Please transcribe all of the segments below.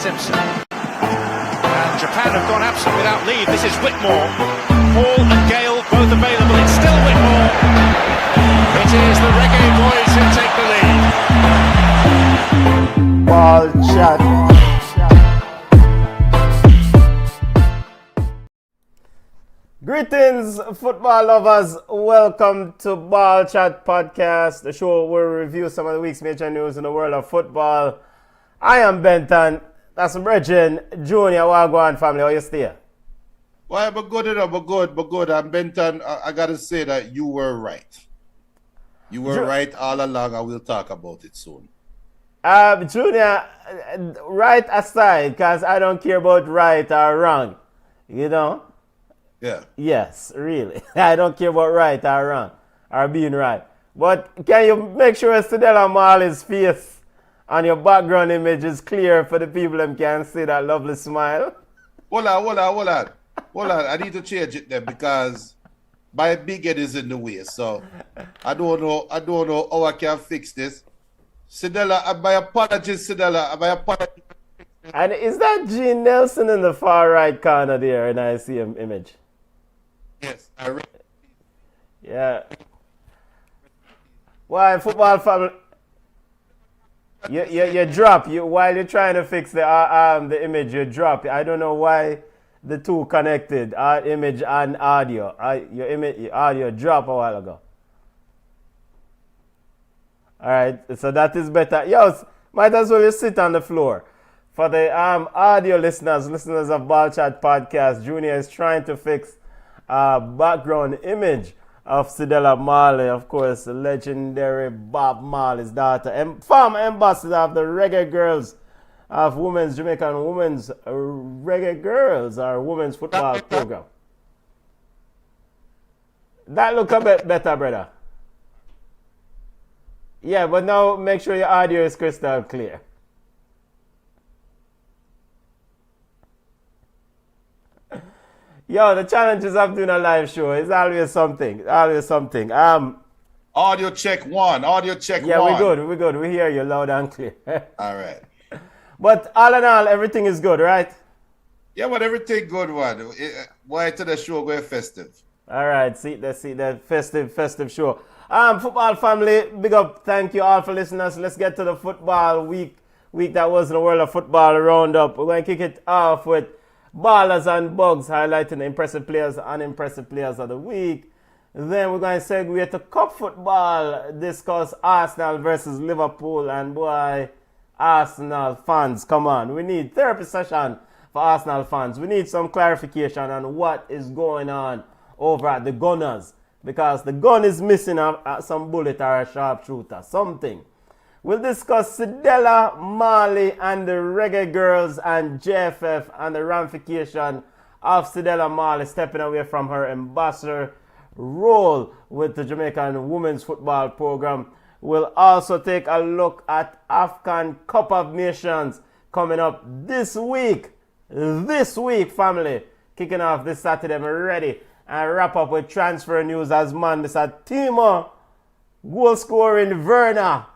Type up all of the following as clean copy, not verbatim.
Simpson. And Japan have gone absent without leave. This is Whitmore. Paul and Gale both available. It's still Whitmore. It is the Reggae Boys who take the lead. Ball chat. Greetings, football lovers. Welcome to Ball Chat Podcast, the show where we review some of the week's major news in the world of football. I am Benton. That's Bridget Junior Wagwan family. How you stay? Well, but good. And Benton, I gotta say that you were right. You were right all along, and we'll talk about it soon. Junior, right aside, because I don't care about right or wrong. You know? Yeah. Yes, really. I don't care about right or wrong or being right. But can you make sure Cedella Marley's face on your background image is clear for the people that can see that lovely smile? Hold on. I need to change it then because my big head is in the way. So I don't know how I can fix this. Cedella, my apologies, Cedella. My apologies. And is that Gene Nelson in the far right corner there in I see him image? Yes, I read. Yeah. Why, football family? You drop while you're trying to fix the image. You drop. I don't know why the two connected, image and audio. Your audio dropped a while ago. All right, so that is better. Yo, might as well you sit on the floor. For the audio listeners of Ball Chat Podcast, Junior is trying to fix background image of Cedella Marley, of course, legendary Bob Marley's daughter, former ambassador of the Reggae Girlz of Jamaican Women's Reggae Girlz, our women's football program. That look a bit better, brother. Yeah, but now make sure your audio is crystal clear. Yo, the challenges of doing a live show is always something. Audio check one. Yeah, we're good. We hear you loud and clear. All right. But all in all, everything is good, right? Yeah, but everything good, one. Why to the show going festive? All right, see that festive show. Football family, big up. Thank you all for listening us. Let's get to the football week that was in the world of football roundup. We're going to kick it off with Ballers and Bugs, highlighting the impressive players and unimpressive players of the week. Then we're going to segue to cup football, discuss Arsenal versus Liverpool. And boy, Arsenal fans, come on. We need therapy session for Arsenal fans. We need some clarification on what is going on over at the Gunners. Because the gun is missing some bullet or a sharpshooter, something. We'll discuss Cedella Marley and the Reggae Girlz and JFF and the ramification of Cedella Marley stepping away from her ambassador role with the Jamaican Women's Football Program. We'll also take a look at African Cup of Nations coming up this week. This week, family. Kicking off this Saturday. I'm ready. And wrap up with transfer news as man. This is Timo. Goal scoring Werner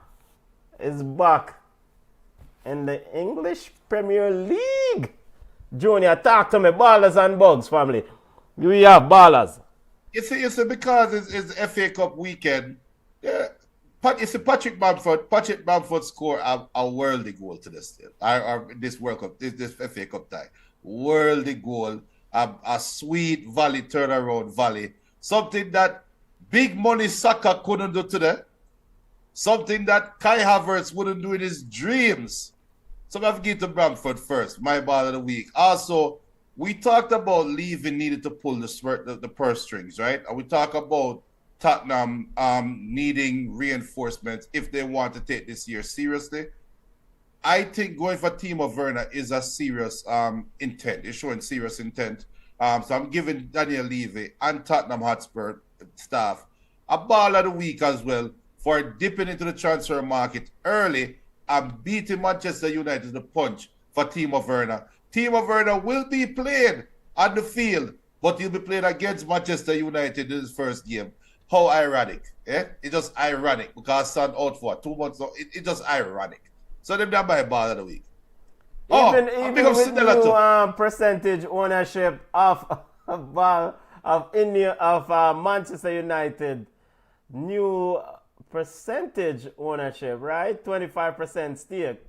is back in the English Premier League. Junior, talk to me. Ballers and Bugs, family. We have ballers. You see, because it's FA Cup weekend, yeah, Patrick Bamford scored a worldly goal to this World Cup, this FA Cup tie. Worldly goal, a sweet volley, turnaround volley. Something that big money soccer couldn't do today. Something that Kai Havertz wouldn't do in his dreams. So I'm going to give to Bamford first, my ball of the week. Also, we talked about leaving needed to pull the purse strings, right? And we talk about Tottenham needing reinforcements if they want to take this year seriously. I think going for Timo Werner is a serious intent. It's showing serious intent. So I'm giving Daniel Levy and Tottenham Hotspur staff a ball of the week as well for dipping into the transfer market early and beating Manchester United the punch for Timo Werner. Timo Werner will be played on the field, but he'll be playing against Manchester United in his first game. How ironic, eh? It's just ironic because Son out for 2 months. It's just ironic. So them that my ball of the week. Even big up with Cedella new too. percentage ownership of Manchester United, new percentage ownership, right? 25% stake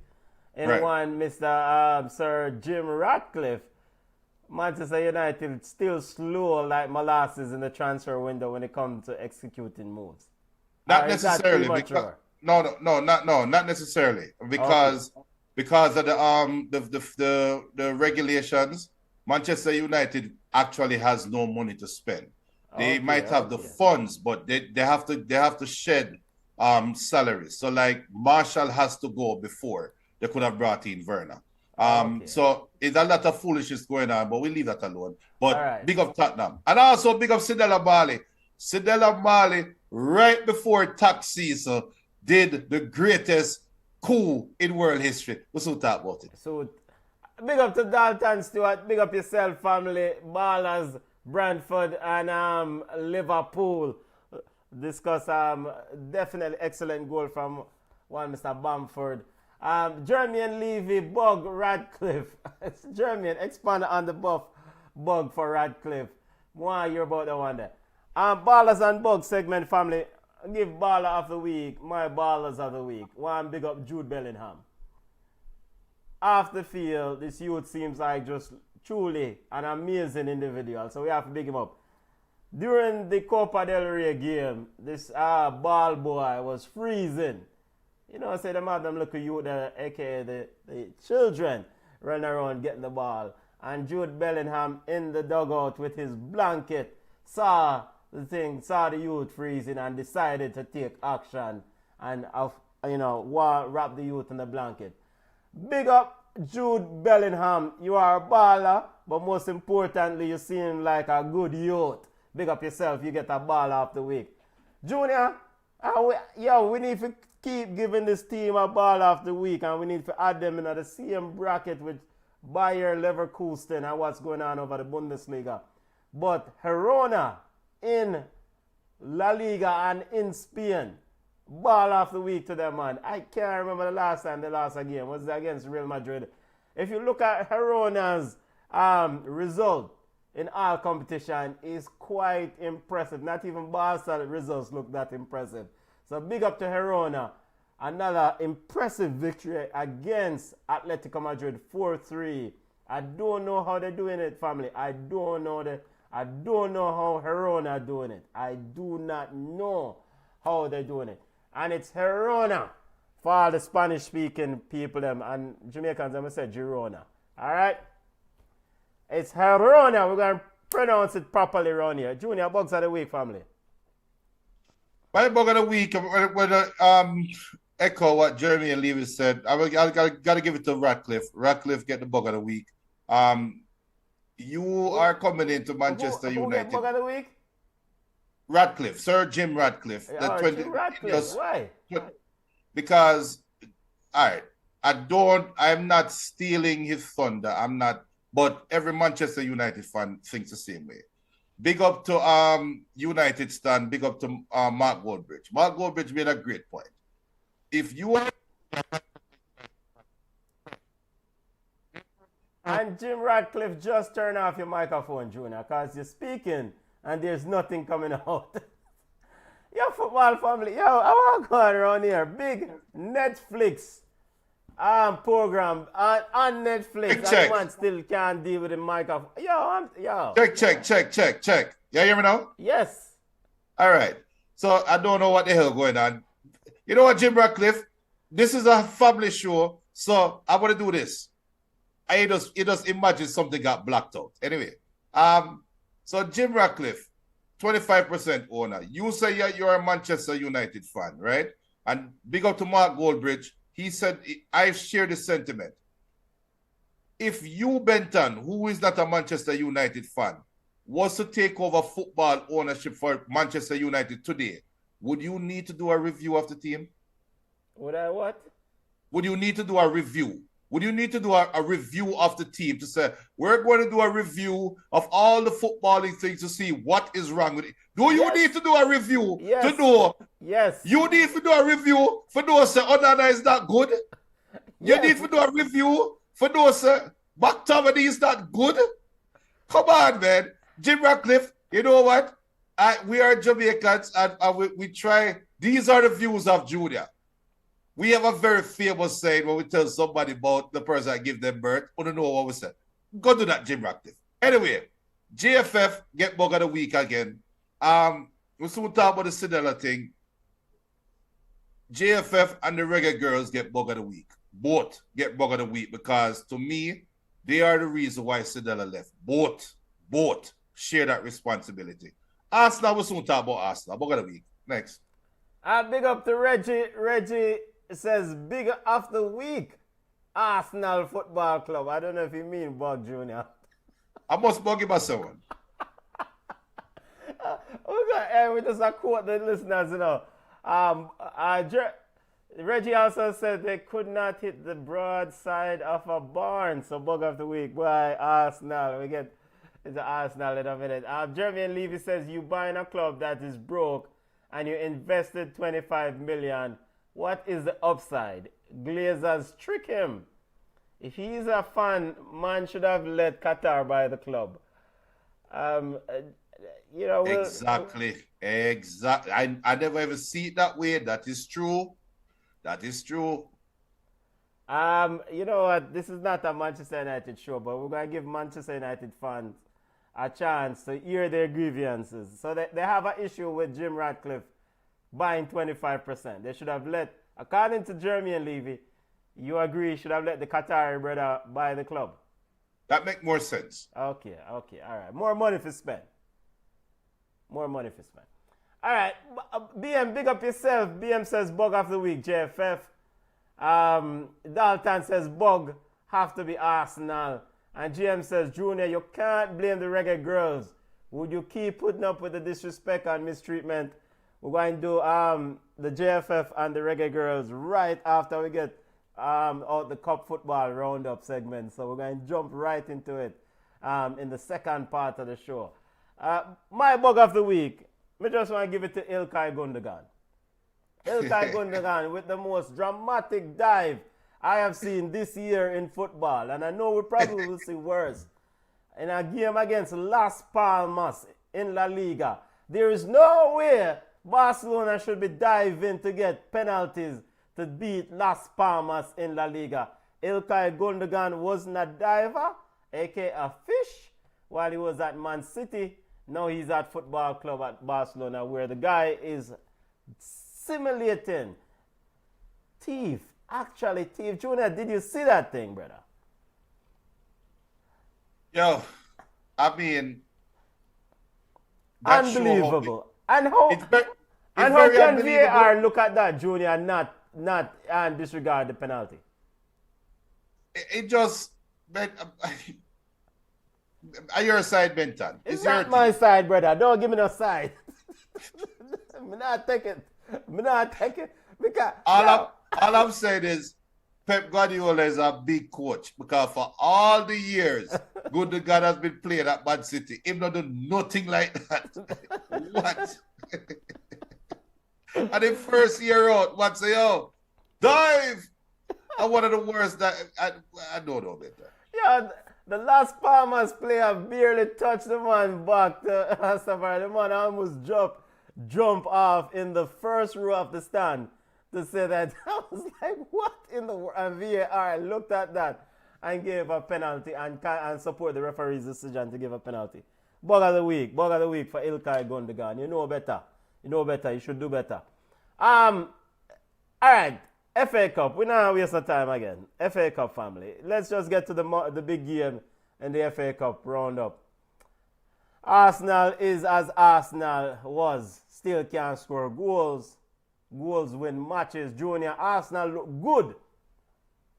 in Right. one Mr. Sir Jim Ratcliffe. Manchester United still slow like molasses in the transfer window when it comes to executing moves. Not Or is that necessarily because premature? not necessarily because of the regulations. Manchester United actually has no money to spend. They might have the funds, but they have to shed salaries. So like Marshall has to go before they could have brought in Werner. So it's a lot of foolishness going on, but we leave that alone. But big up Tottenham. And also big up Cedella Marley. Cedella Marley, right before tax season, did the greatest coup in world history. What's all talk about it? So big up to Dalton Stewart, big up yourself, family, Ballers, Brentford, and Liverpool. Discuss definitely excellent goal from one Mr. Bamford. Jermaine Levy, Bug, Radcliffe. Jermaine, expand on the bug for Radcliffe. Why you're about the one there. Ballers and Bug segment, family. Give Baller of the Week, my Ballers of the Week. One, big up Jude Bellingham. Off the field, this youth seems like just truly an amazing individual, so we have to big him up. During the Copa del Rey game, this ball boy was freezing. You know, say them have them little youth, aka the children, running around getting the ball. And Jude Bellingham in the dugout with his blanket saw the youth freezing and decided to take action and wrap the youth in the blanket. Big up Jude Bellingham. You are a baller, but most importantly, you seem like a good youth. Big up yourself. You get a baller of the week. Junior, we need to keep giving this team a baller of the week, and we need to add them in the same bracket with Bayer Leverkusen and what's going on over the Bundesliga. But Girona in La Liga and in Spain, ball of the week to them, man. I can't remember the last time they lost a game. Was it against Real Madrid? If you look at Girona's result in all competition, is quite impressive. Not even Barca results look that impressive. So big up to Girona. Another impressive victory against Atletico Madrid, 4-3. I don't know how they're doing it, family. I don't know how Girona are doing it. I do not know how they're doing it. And it's Girona for all the Spanish-speaking people, them, and Jamaicans, I'm going to say Girona. All right? It's Girona. We're going to pronounce it properly around here. Junior, Bugs of the Week, family. My Bug of the Week, when echo what Jeremy and Lewis said, I got to give it to Ratcliffe. Ratcliffe get the Bug of the Week. You are coming into Manchester United. Who get Bug of the Week? Ratcliffe, Sir Jim Ratcliffe. Jim Ratcliffe. Why? Because, all right, I'm not stealing his thunder. I'm not, but every Manchester United fan thinks the same way. Big up to United stand. Big up to Mark Goldbridge. Mark Goldbridge made a great point. If you are... And Jim Ratcliffe, just turn off your microphone, Junior, because you're speaking and there's nothing coming out. Yo, football family, yo, I want to go around here. Big Netflix program on Netflix. Check. And man still can't deal with the microphone. Yo. Check. You hear me now? Yes. All right. So I don't know what the hell going on. You know what, Jim Ratcliffe? This is a family show, so I want to do this. I just imagine something got blacked out. Anyway, so Jim Ratcliffe, 25% owner. You say you're a Manchester United fan, right? And big up to Mark Goldbridge. He said, I share the sentiment. If you, Benton, who is not a Manchester United fan, was to take over football ownership for Manchester United today, would you need to do a review of the team? Would I what? Would you need to do a review? Would you need to do a review of the team to say, we're going to do a review of all the footballing things to see what is wrong with it? Do you need to do a review to know? Yes. You need to do a review for those say, oh, no, is not good. You need to do a review For those, McTominay is not good. Come on, man. Jim Ratcliffe, you know what? We are Jamaicans and we try. These are the views of Junior. We have a very famous saying when we tell somebody about the person that give them birth. We don't know what we said. Go do that, Jim Ratcliffe. Anyway, JFF get bug of the week again. We soon talk about the Cedella thing. JFF and the Reggae Girlz get bug of the week. Both get bug of the week because to me, they are the reason why Cedella left. Both share that responsibility. Arsenal, we soon talk about Arsenal. Bug of the week. Next. Big up to Reggie. Reggie says big of the week. Arsenal Football Club. I don't know if you mean Bug Junior. I must bug him by someone. We just quote the listeners, you know. Reggie also said they could not hit the broadside of a barn. So bug of the week by Arsenal. We get into Arsenal in a minute. Jeremy Levy says you buying a club that is broke and you invested 25 million. What is the upside? Glazers trick him. If he's a fan, man should have let Qatar buy the club. You know, Exactly. I never ever see it that way. That is true. You know what? This is not a Manchester United show, but we're going to give Manchester United fans a chance to hear their grievances. So they have an issue with Jim Ratcliffe buying 25%. They should have let, according to Jeremy and Levy, you agree, should have let the Qatari brother buy the club. That make more sense. Okay, all right. More money for spend. All right, BM, big up yourself. BM says bug of the week, JFF. Dalton says bug have to be Arsenal. And GM says, Junior, you can't blame the Reggae Girlz. Would you keep putting up with the disrespect and mistreatment? We're going to do the JFF and the Reggae Girlz right after we get out the Cup Football Roundup segment. So we're going to jump right into it in the second part of the show. My bug of the week, I just want to give it to Ilkay Gundogan. Ilkay Gundogan with the most dramatic dive I have seen this year in football. And I know we probably will see worse. In a game against Las Palmas in La Liga, there is no way Barcelona should be diving to get penalties to beat Las Palmas in La Liga. Ilkay Gundogan wasn't a diver, aka a fish, while he was at Man City. Now he's at Football Club at Barcelona, where the guy is simulating thief. Actually, thief. Junior, did you see that thing, brother? Yo, I mean, unbelievable. And how can VAR look at that, Junior, and not disregard the penalty? It just, man, are your side, Benton? It's not my side, brother. Don't give me no side. I'm not taking it. Because all I'm saying is Pep Guardiola is a big coach because for all the years Gundogan has been playing at Man City, him not do nothing like that. What? And the first year out, what say, yo, dive! And one of the worst that I don't know better. Yeah, the Las Palmas player barely touched the man back to Astafari. The man almost jump off in the first row of the stand to say that. I was like, what in the world? And VAR looked at that and gave a penalty and support the referee's decision to give a penalty. Bug of the week for Ilkay Gundogan. You know better. You should do better. All right. FA Cup. We're not waste of time again. FA Cup family. Let's just get to the big game in the FA Cup roundup. Arsenal is as Arsenal was. Still can't score goals. Goals win matches. Junior, Arsenal look good.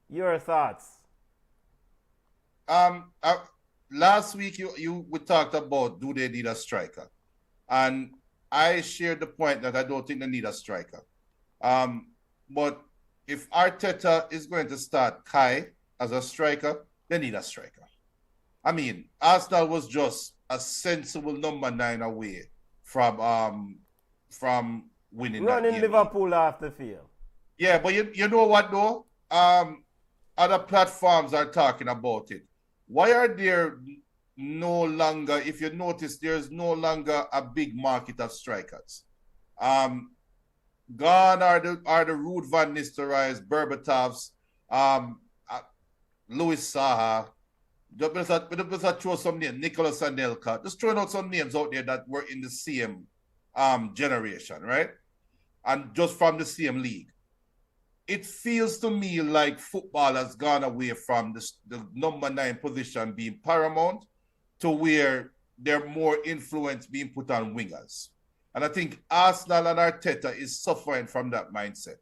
Your thoughts? Last week we talked about do they need a striker, and I shared the point that I don't think they need a striker. But if Arteta is going to start Kai as a striker, they need a striker. I mean, Arsenal was just a sensible number 9 away from winning running that game. Liverpool off the field. Yeah, but you know what though? other platforms are talking about it. Why are there no longer, if you notice, there's no longer a big market of strikers? Gone are the Ruud van Nistelrooy's, Berbatovs, Louis Saha. Just throw some names, Nicholas Anelka. Just throwing out some names out there that were in the same generation, right? And just from the same league. It feels to me like football has gone away from the number 9 position being paramount to where they're more influence being put on wingers. And I think Arsenal and Arteta is suffering from that mindset.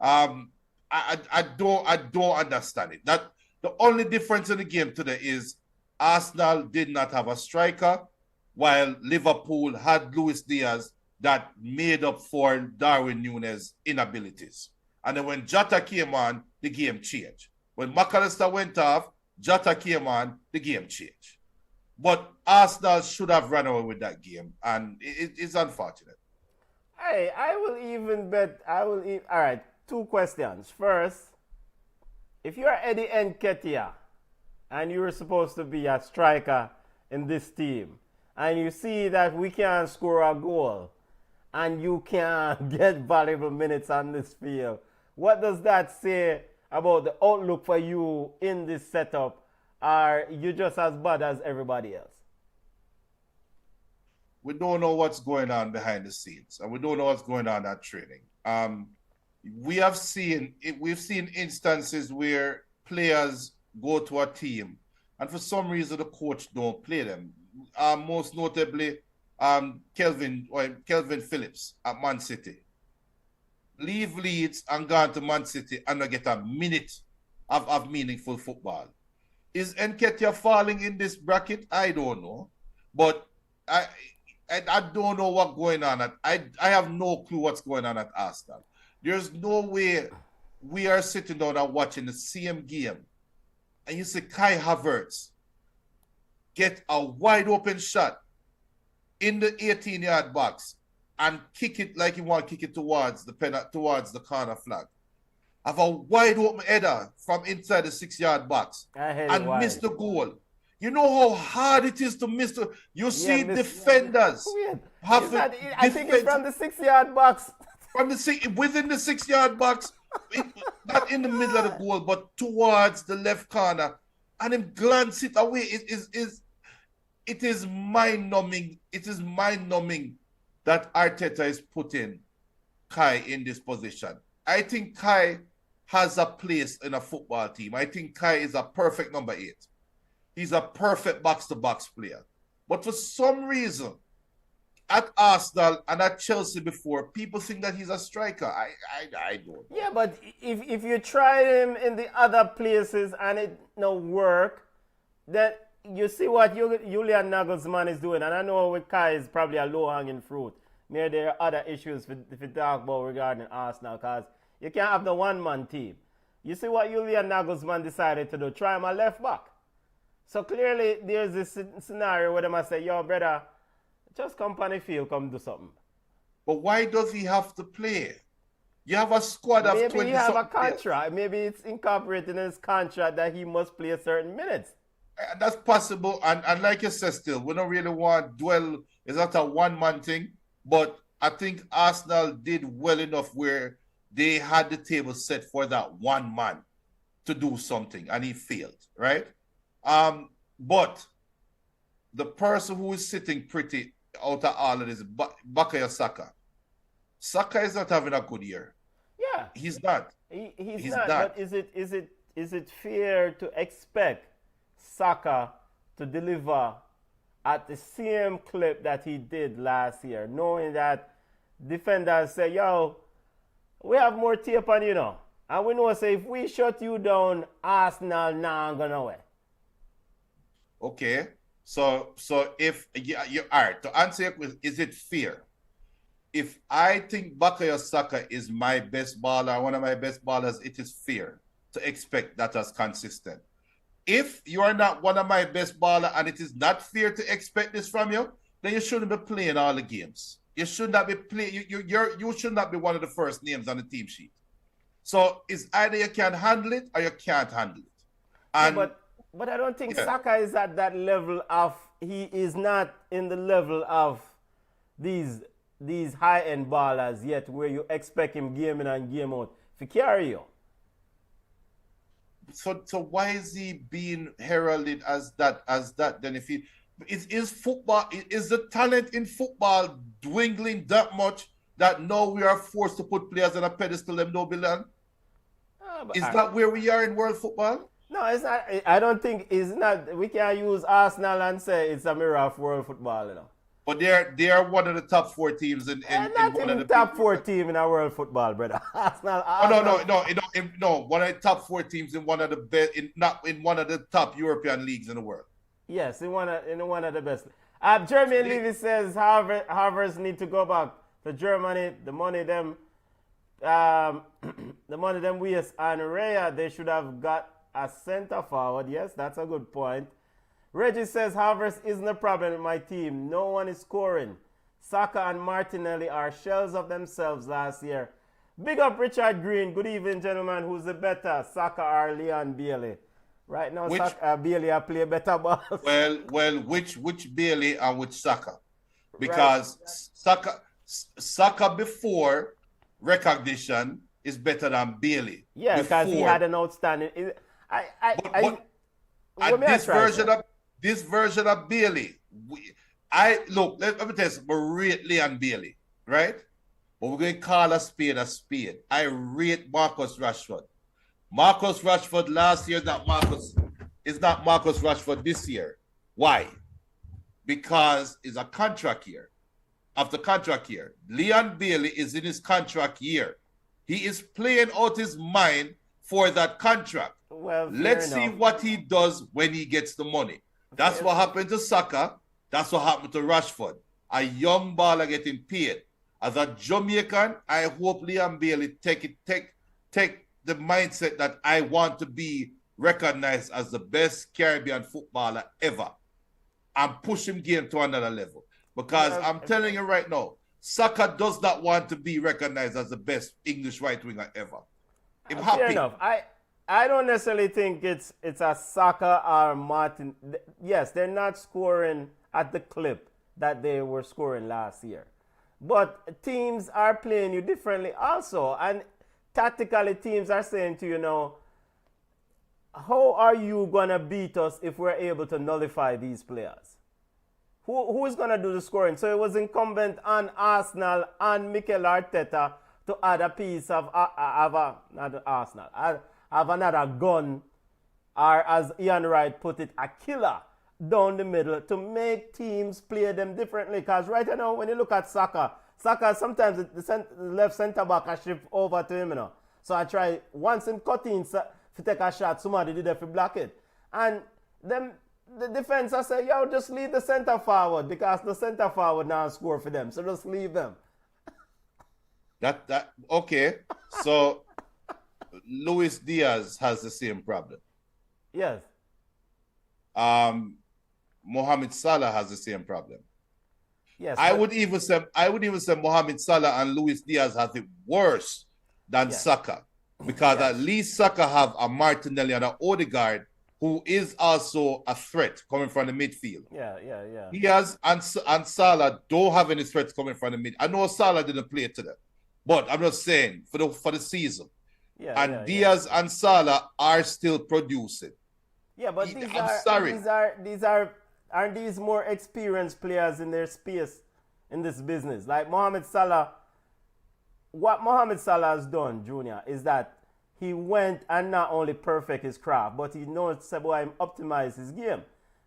I don't understand it. That the only difference in the game today is Arsenal did not have a striker, while Liverpool had Luis Diaz that made up for Darwin Núñez inabilities. And then when Jota came on, the game changed. When McAllister went off, Jota came on, the game changed. But Arsenal should have run away with that game, and it's unfortunate. Hey, I will even bet. All right, 2 questions. First, if you're Eddie Nketiah and you're supposed to be a striker in this team, and you see that we can't score a goal, and you can't get valuable minutes on this field, what does that say about the outlook for you in this setup? Are you just as bad as everybody else? We don't know what's going on behind the scenes, and we don't know what's going on at training. We've seen instances where players go to a team, and for some reason the coach don't play them. Most notably, Kelvin Phillips at Man City. Leave Leeds and gone to Man City and not get a minute of meaningful football. Is Nketiah falling in this bracket? I don't know. But I don't know what's going on. I have no clue what's going on at Arsenal. There's no way we are sitting down and watching the same game, and you see Kai Havertz get a wide open shot in the 18-yard box and kick it like you want to kick it towards the corner flag. Have a wide open header from inside the 6-yard box and miss the goal. You know how hard it is to miss the. You see defenders. I think it's from the 6-yard box. Within the 6-yard box, not in the middle of the goal, but towards the left corner, and him glance it away. It is mind-numbing. It is mind-numbing that Arteta is putting Kai in this position. I think Kai has a place in a football team. I think Kai is a perfect number 8. He's a perfect box-to-box player. But for some reason, at Arsenal and at Chelsea before, people think that he's a striker. I don't know. Yeah, but if you try him in the other places and it no work, then you see what Julian Nagelsmann is doing. And I know with Kai is probably a low-hanging fruit. Maybe there are other issues if you talk about regarding Arsenal, because you can't have the one-man team. You see what Julian Nagelsmann decided to do? Try him a left back. So clearly there's this scenario where they must say, yo, brother, just company field, come do something. But why does he have to play? You have a squad of 20 Maybe he have a contract. Maybe it's incorporated in his contract that he must play certain minutes. That's possible. And like you said, still, we don't really want to dwell. It's not a one-man thing. But I think Arsenal did well enough where they had the table set for that one man to do something, and he failed, right? But the person who is sitting pretty out of all of this, Bukayo Saka. Saka is not having a good year. Yeah, he's not. He's not. But is it fair to expect Saka to deliver at the same clip that he did last year, knowing that defenders say, yo, we have more tape on you now. And we know, say, if we shut you down, Arsenal now going away. Okay. So if you all right, to answer your question, is it fair? If I think Bukayo Saka is my best baller, one of my best ballers, it is fair to expect that as consistent. If you are not one of my best baller and it is not fair to expect this from you, then you shouldn't be playing all the games. You should not be playing. You should not be one of the first names on the team sheet. So it's either you can handle it or you can't handle it. And but I don't think Saka is at that level of, he is not in the level of these high-end ballers yet where you expect him game in and game out to carry you. So why is he being heralded as that then? If he is football, is the talent in football dwindling that much that now we are forced to put players on a pedestal them don't belong? Is that where we are in world football? No, it's not. I don't think it's not. We can't use Arsenal and say it's a mirror of world football, you know. But they are one of the top 4 teams in not one in of the the top 4 team in our world football, brother. Arsenal. No. One of the top 4 teams in one of the best, not in one of the top European leagues in the world. Yes, in one of the best. Jeremy Levy says Harvard need to go back to Germany. The money them waste and Raya, they should have got a center forward. Yes, that's a good point. Reggie says Havertz isn't a problem with my team. No one is scoring. Saka and Martinelli are shells of themselves last year. Big up Richard Green. Good evening, gentlemen. Who's the better, Saka or Leon Bailey? Right now, Bailey play better balls. Well, which Bailey and which Saka? Because Saka before recognition is better than Bailey. Yeah, because he had an outstanding. This version of Bailey, let me tell you, we rate Leon Bailey, right? But we're going to call a spade a spade. I rate Marcus Rashford. Marcus Rashford last year is not Marcus Rashford this year. Why? Because it's a contract year. After contract year, Leon Bailey is in his contract year. He is playing out his mind for that contract. Well, let's see what he does when he gets the money. That's what happened to Saka. That's what happened to Rashford. A young baller getting paid. As a Jamaican, I hope Leon Bailey take the mindset that I want to be recognized as the best Caribbean footballer ever and push him game to another level. Because I'm telling you right now, Saka does not want to be recognized as the best English right winger ever. I'm happy. Fair enough. I don't necessarily think it's a Saka or Martin. Yes, they're not scoring at the clip that they were scoring last year. But teams are playing you differently also. And tactically, teams are saying to you now, how are you going to beat us if we're able to nullify these players? Who is going to do the scoring? So it was incumbent on Arsenal and Mikel Arteta to add a piece of another gun, or as Ian Wright put it, a killer down the middle to make teams play them differently. Because right now, when you look at Saka sometimes the left centre back I shift over to him, you know. So I try, once him cut in to take a shot, somebody did it to block it. And then the defense, I say, yo, just leave the centre forward because the centre forward now score for them. So just leave them. Okay. So Luis Diaz has the same problem. Yes. Mohamed Salah has the same problem. Yes. I would even say Mohamed Salah and Luis Diaz have it worse than Saka. Because at least Saka have a Martinelli and an Odegaard who is also a threat coming from the midfield. Yeah. He has, and Salah don't have any threats coming from the mid. I know Salah didn't play today, but I'm just saying for the season. Diaz and Salah are still producing. Yeah, but aren't these more experienced players in their space in this business? Like Mohamed Salah, what Mohamed Salah has done, Junior, is that he went and not only perfect his craft, but he knows how him optimize his game.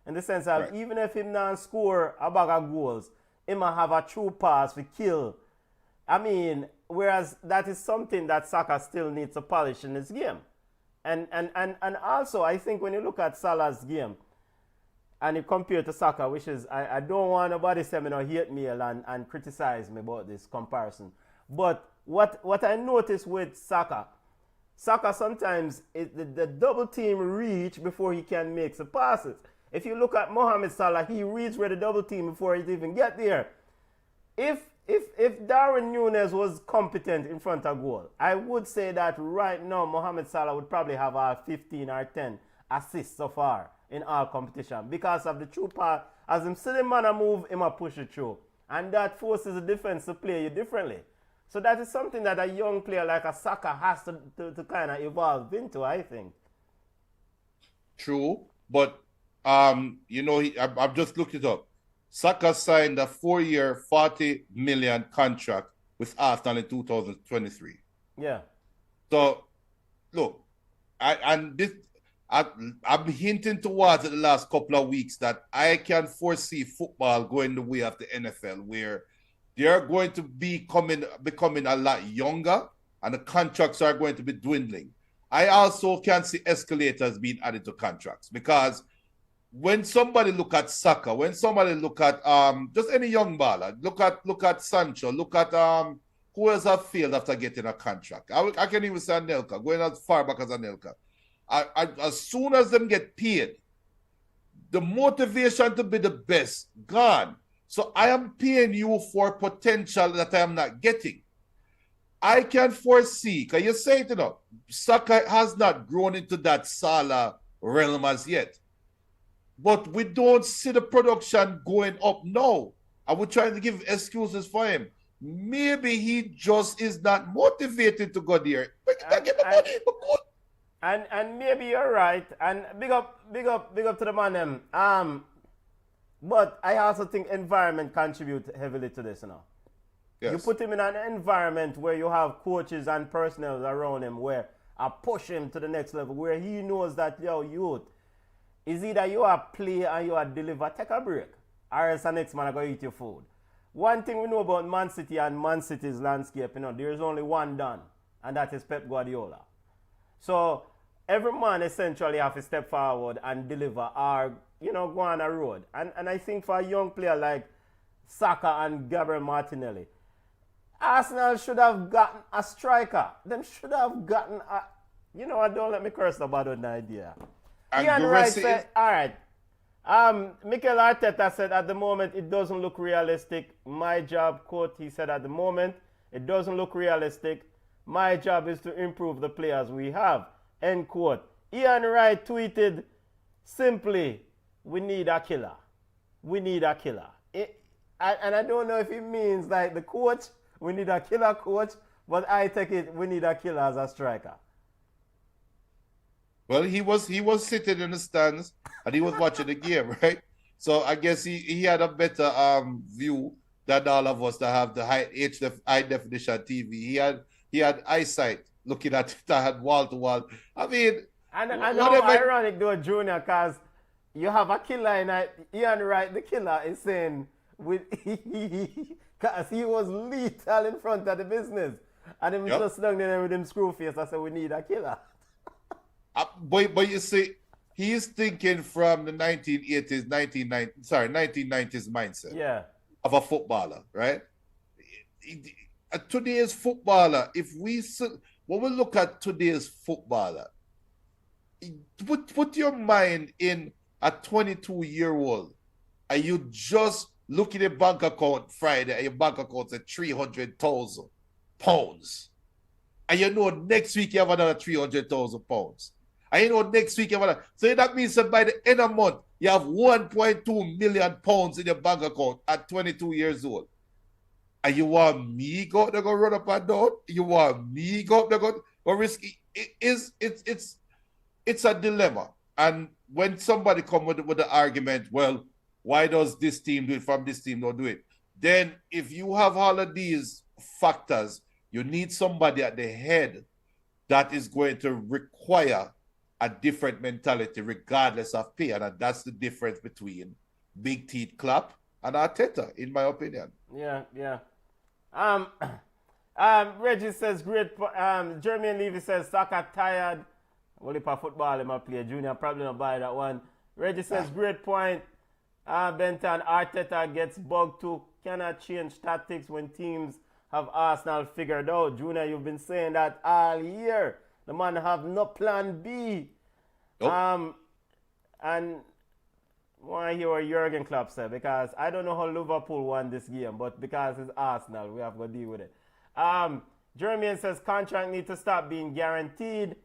In the sense that even if him not score a bag of goals, he might have a true pass for kill. I mean, whereas that is something that Saka still needs to polish in his game. And also, I think when you look at Salah's game, and you compare to Saka, which is, I don't want nobody to say me no hate me and criticize me about this comparison. But what I notice with Saka sometimes the double team reach before he can make the passes. If you look at Mohamed Salah, he reads where the double team before he even get there. If if Darwin Núñez was competent in front of goal, I would say that right now Mohamed Salah would probably have 15 or 10 assists so far in all competition because of the true part. As him see the man a move, him a push it through. And that forces the defense to play you differently. So that is something that a young player like a Saka has to kind of evolve into, I think. True, but I've just looked it up. Saka signed a 4-year, 40 million contract with Arsenal in 2023. Yeah. So, look, I'm hinting towards it the last couple of weeks that I can foresee football going the way of the NFL, where they're going to be becoming a lot younger, and the contracts are going to be dwindling. I also can see escalators being added to contracts, because when somebody look at Saka, when somebody look at just any young baller, look at Sancho, look at who else have failed after getting a contract. I can even say Anelka, going as far back as Anelka. As soon as them get paid, the motivation to be the best gone. So I am paying you for potential that I am not getting. I can foresee, because you say it, Saka has not grown into that Salah realm as yet. But we don't see the production going up now. I was trying to give excuses for him. Maybe he just is not motivated to go there. And maybe you're right. And big up to the man them. But I also think environment contributes heavily to this, Yes. You put him in an environment where you have coaches and personnel around him where I push him to the next level, where he knows that, youth, is either you are play and you are deliver, take a break, or else the next man are going to eat your food. One thing we know about Man City and Man City's landscape, there is only one done, and that is Pep Guardiola. So every man essentially have to step forward and deliver or, go on a road. And I think for a young player like Saka and Gabriel Martinelli, Arsenal should have gotten a striker. Them should have gotten a... don't let me curse about an idea. And Ian Wright said, all right. Mikel Arteta said at the moment it doesn't look realistic. My job, quote, he said at the moment it doesn't look realistic. My job is to improve the players we have, end quote. Ian Wright tweeted simply, we need a killer. We need a killer. And I don't know if it means like the coach, we need a killer coach, but I take it we need a killer as a striker. Well, he was sitting in the stands and he was watching the game, right? So I guess he had a better view than all of us that have the high definition TV. He had eyesight looking at it. I had wall to wall. I mean, and how ironic though, Junior, because you have a killer in it. Ian Wright, the killer, is saying because he was lethal in front of the business, and him just down there with him screw face. I said we need a killer. But you see, he's thinking from the 1990s mindset of a footballer, right? Today's footballer, when we look at today's footballer, put your mind in a 22-year-old, and you just look at your bank account Friday, and your bank account at £300,000. And next week you have another £300,000. And next week you have another. So that means that by the end of the month, you have £1.2 million in your bank account at 22 years old. And you want me go up there go run up and down? You want me go up there go risky? It's a dilemma. And when somebody come with the argument, well, why does this team do it from this team not do it? Then if you have all of these factors, you need somebody at the head that is going to require a different mentality regardless of pay. And that's the difference between Big Teeth Klopp and Arteta, in my opinion. Yeah. Reggie says, great. Jeremy Levy says, Saka tired. Well, if a football him a play, Junior probably not buy that one. Reggie says, great point. Benton, Arteta gets bugged too. Cannot change tactics when teams have Arsenal figured out. Junior, you've been saying that all year. The man have no plan B. Nope. And want to hear what Jurgen Klopp said because I don't know how Liverpool won this game, but because it's Arsenal, we have to deal with it. Jeremy says contract need to stop being guaranteed.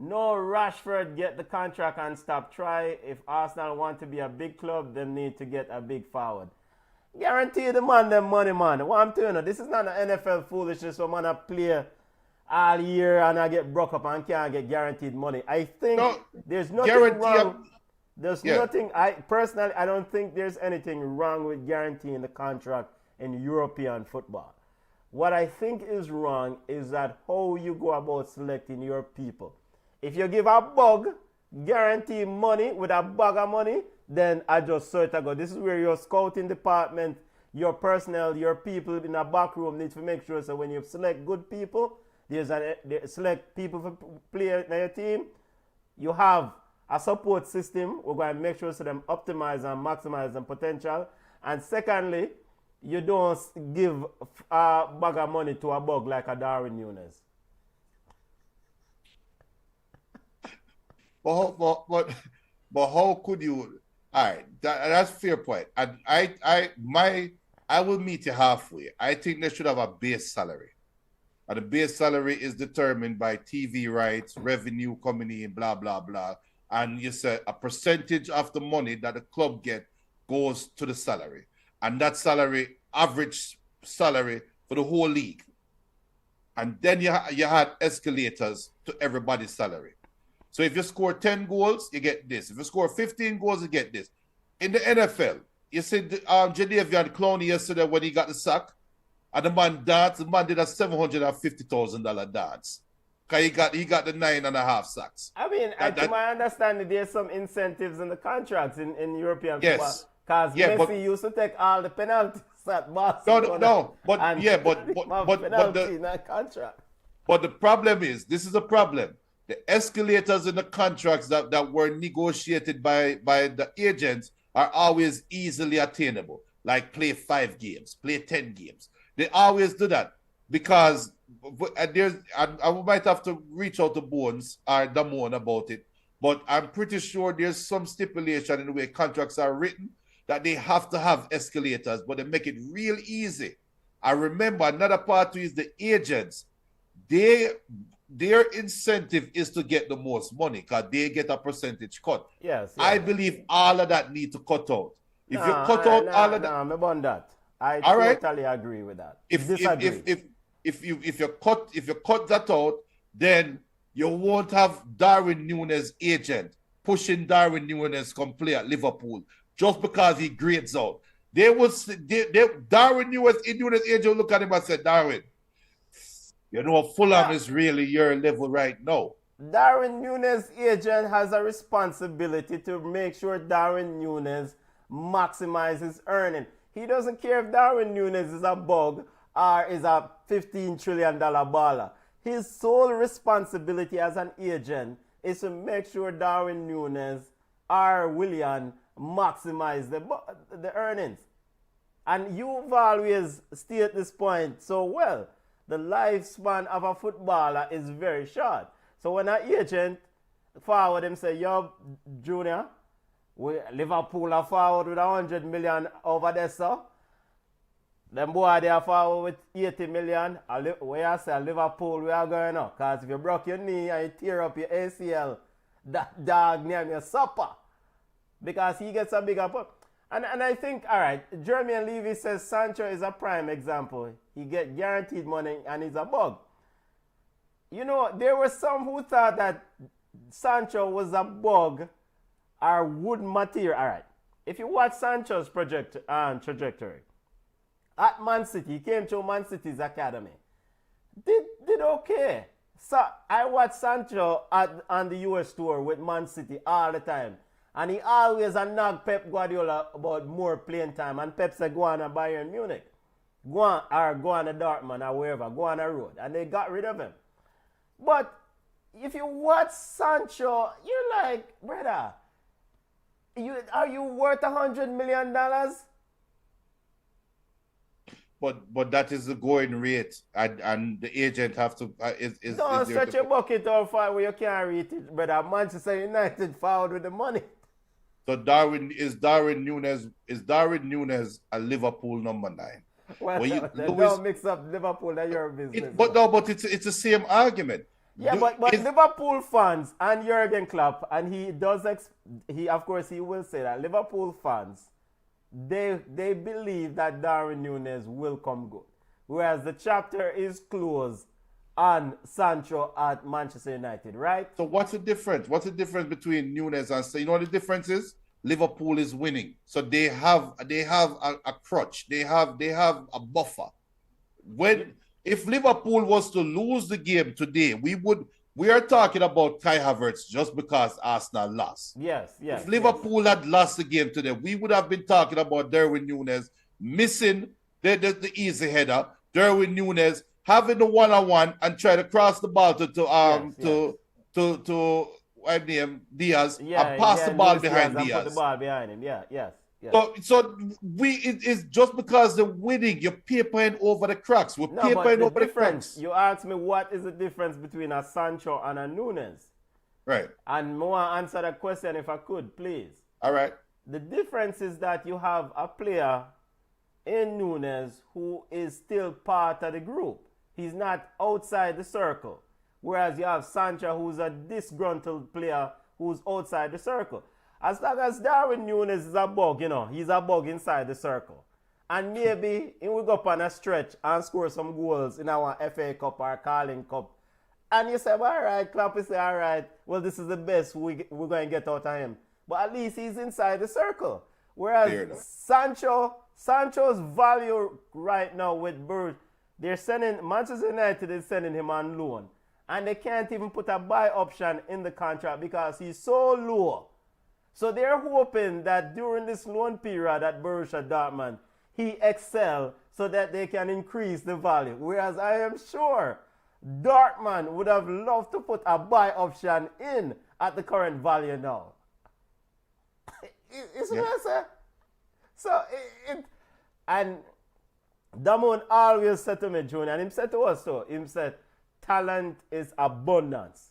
No, Rashford get the contract and stop try. If Arsenal want to be a big club, they need to get a big forward. Guarantee the man them money, man. What I'm telling you, this is not an NFL foolishness. So man, I play all year and I get broke up and can't get guaranteed money. I think there's nothing wrong. There's nothing. I don't think there's anything wrong with guaranteeing the contract in European football. What I think is wrong is that how you go about selecting your people. If you give a bug guarantee money with a bag of money, then I just sort of go. This is where your scouting department, your personnel, your people in the back room need to make sure so when you select good people, select people for play in your team, you have a support system. We're going to make sure so them optimize and maximize their potential. And secondly, you don't give a bag of money to a bug like a Darwin Núñez. But how could you? All right, that's a fair point. I will meet you halfway. I think they should have a base salary, and the base salary is determined by TV rights, revenue coming in, blah blah blah. And you say a percentage of the money that the club get goes to the salary, and that salary, average salary for the whole league. And then you had escalators to everybody's salary. So if you score 10 goals, you get this. If you score 15 goals, you get this. In the NFL, you said Jadeveon Clowney yesterday when he got the sack, and the man danced. The man did a $750,000 dance. Because he got the 9.5 sacks. I mean, to my understanding, there's some incentives in the contracts in European football. Because Messi used to take all the penalties at Barcelona. But the problem is, this is a problem. The escalators in the contracts that were negotiated by the agents are always easily attainable. Like play 5 games, play 10 games. They always do that because I might have to reach out to Bones or Damone about it, but I'm pretty sure there's some stipulation in the way contracts are written that they have to have escalators, but they make it real easy. I remember another part is the agents. Their incentive is to get the most money because they get a percentage cut. Yes. I believe all of that need to cut out. If you cut out all of that, I'm about that. I totally agree with that. If you cut that out, then you won't have Darwin Núñez agent pushing Darwin Núñez come play at Liverpool just because he grades out. Darwin Núñez agent look at him and say, Darwin, you know, Fulham is really your level right now. Darwin Núñez agent has a responsibility to make sure Darwin Núñez maximizes earning. He doesn't care if Darwin Núñez is a bug or is a $15 trillion baller. His sole responsibility as an agent is to make sure Darwin Núñez or Willian maximize the earnings. And you've always stated this point so well. The lifespan of a footballer is very short. So when an agent forward him say, yo, Junior, Liverpool are forward with 100 million over there, sir. Them boy they are forward with 80 million. Where I say Liverpool, we are going up. Because if you broke your knee and you tear up your ACL, that dog name your supper. Because he gets a bigger put. And I think, all right, Jeremy and Levy says Sancho is a prime example. He get guaranteed money and he's a bug. You know, there were some who thought that Sancho was a bug or wood material. All right, if you watch Sancho's trajectory, at Man City, he came to Man City's academy. Did okay. So I watched Sancho on the US tour with Man City all the time. And he always nag Pep Guardiola about more playing time. And Pep said, go on to Bayern Munich. Go on to Dortmund or wherever. Go on a road. And they got rid of him. But if you watch Sancho, you're like, brother, are you worth $100 million? But that is the going rate, and the agent have to don't stretch your bucket out far where you can't reach it, brother. Manchester United forward with the money. So Darwin Nunes a Liverpool number 9? Well, Lewis, don't mix up Liverpool and your business. but it's the same argument. Yeah, but Liverpool fans and Jurgen Klopp, and he of course he will say that Liverpool fans, they believe that Darwin Nunes will come good, whereas the chapter is closed on Sancho at Manchester United, right? So what's the difference? What's the difference between Nunes and you know what the difference is? Liverpool is winning, so they have a crutch. They have a buffer. If Liverpool was to lose the game today, we are talking about Kai Havertz just because Arsenal lost. Yes. If Liverpool had lost the game today, we would have been talking about Darwin Nunes missing the easy header, Darwin Nunes having the one-on-one and try to cross the ball to Diaz and pass the ball behind Diaz. Put the ball behind him. Yes. So it's just because they're winning, you're papering over the cracks. We're papering over the cracks. You asked me what is the difference between a Sancho and a Nunes. Right. And more answer that question if I could, please. All right. The difference is that you have a player in Nunes who is still part of the group. He's not outside the circle. Whereas you have Sancho, who's a disgruntled player who's outside the circle. As long as Darwin Nunes is a bug, he's a bug inside the circle. And maybe he will go up on a stretch and score some goals in our FA Cup or Carling Cup. And you say, well, all right, Klopp will say, all right, well, this is the best we're going to get out of him. But at least he's inside the circle. Whereas Sancho's value right now with Bruges, Manchester United is sending him on loan. And they can't even put a buy option in the contract because he's so low. So they're hoping that during this loan period at Borussia Dortmund, he excel so that they can increase the value. Whereas I am sure Dortmund would have loved to put a buy option in at the current value now. It's what I say. So, and Damon always said to me, Junior, and he said to us too, he said, talent is abundance.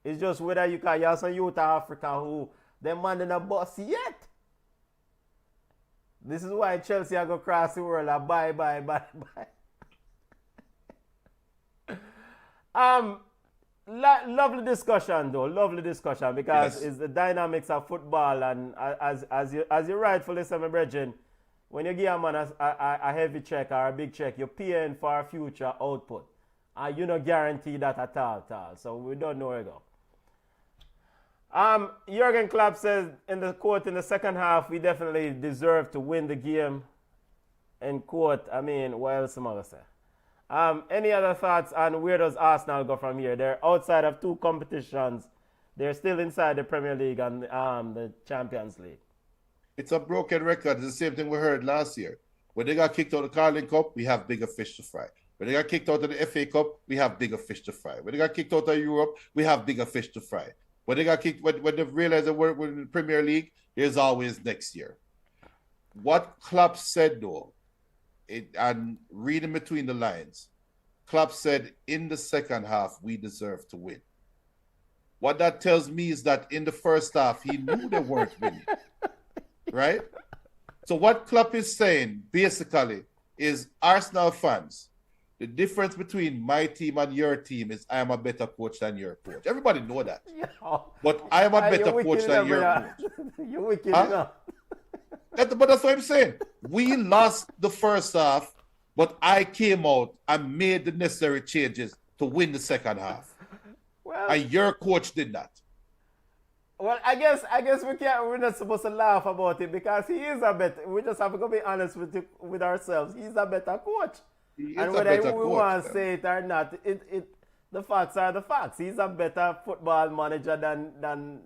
It's just whether you can have some youth of Africa who they're man in a bus yet. This is why Chelsea are going to cross the world and bye. Lovely discussion though, because it's the dynamics of football, and as you rightfully say, my brethren, when you give a man a heavy check or a big check, you're paying for a future output. And you don't guarantee that at all. So we don't know where to go. Jurgen Klopp says in the quote, in the second half, we definitely deserve to win the game. In quote, I mean, what else am I going to say? Any other thoughts on where does Arsenal go from here? They're outside of 2 competitions. They're still inside the Premier League and the Champions League. It's a broken record. It's the same thing we heard last year. When they got kicked out of the Carling Cup, we have bigger fish to fry. When they got kicked out of the FA Cup, we have bigger fish to fry. When they got kicked out of Europe, we have bigger fish to fry. When they got kicked, when they realized they weren't in the Premier League, there's always next year. What Klopp said though, and reading between the lines, Klopp said in the second half, we deserve to win. What that tells me is that in the first half, he knew they weren't winning. Right? So what Klopp is saying, basically, is Arsenal fans, the difference between my team and your team is I am a better coach than your coach. Everybody know that. But I am a better coach than your coach. You're wicked enough. But that's what I'm saying. We lost the first half, but I came out and made the necessary changes to win the second half. Well, and your coach did that. Well, I guess we're not supposed to laugh about it because he is a better. We just have to be honest with ourselves. He's a better coach. And whether we want to say it or not, the facts are the facts. He's a better football manager than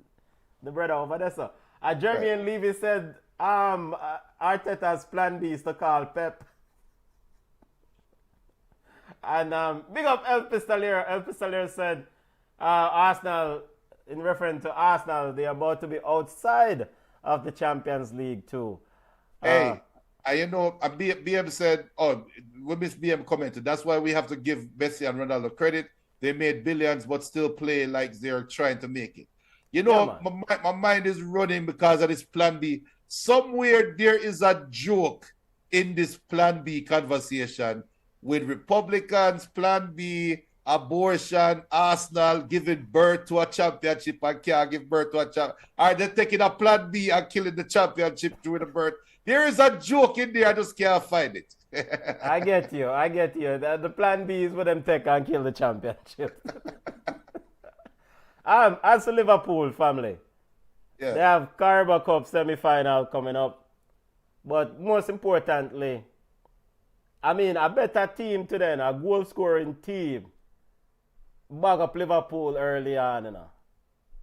the brother over there. So, Jeremy Levy said Arteta's plan B is to call Pep. And big up El Pistolier. El Pistolier said Arsenal, in reference to Arsenal, they're about to be outside of the Champions League too. BM said, we miss BM commented, that's why we have to give Messi and Ronaldo credit. They made billions but still play like they're trying to make it. You know, man. my mind is running because of this plan B. Somewhere there is a joke in this plan B conversation with Republicans, plan B, abortion, Arsenal giving birth to a championship and can't give birth to a champ. Are they taking a plan B and killing the championship through the birth? There is a joke in there, I just can't find it. I get you. The plan B is for them take and kill the championship. As for Liverpool family, Yeah. they have Carabao Cup semi-final coming up. But most importantly, I mean, a better team today, a goal-scoring team, bag up Liverpool early on, you know.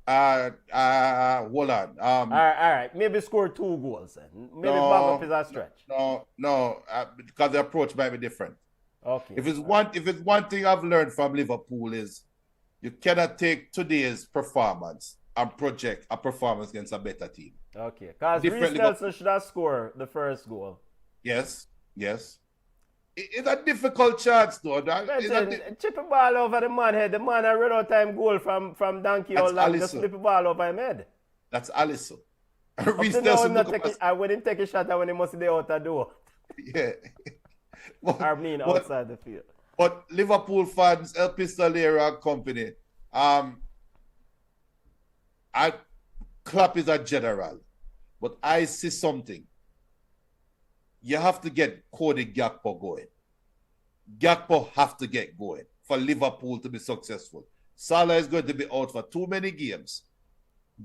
Hold on. All right. Maybe score 2 goals then. Maybe bag up is a stretch. No, because the approach might be different. Okay. If it's one thing I've learned from Liverpool is you cannot take today's performance and project a performance against a better team. Okay. Because Reece Nelson should have scored the first goal. Yes. It's a difficult chance, though. Chip a ball over the man head. The man a run out time goal from Donkey Holland. Just flip the ball over him head. That's Alisson. When he take a shot, when he must be out the door. Yeah. Outside the field. But Liverpool fans, El Pistolero and company, Klopp is a general, but I see something. You have to get Cody Gakpo going. Gakpo have to get going for Liverpool to be successful. Salah is going to be out for too many games.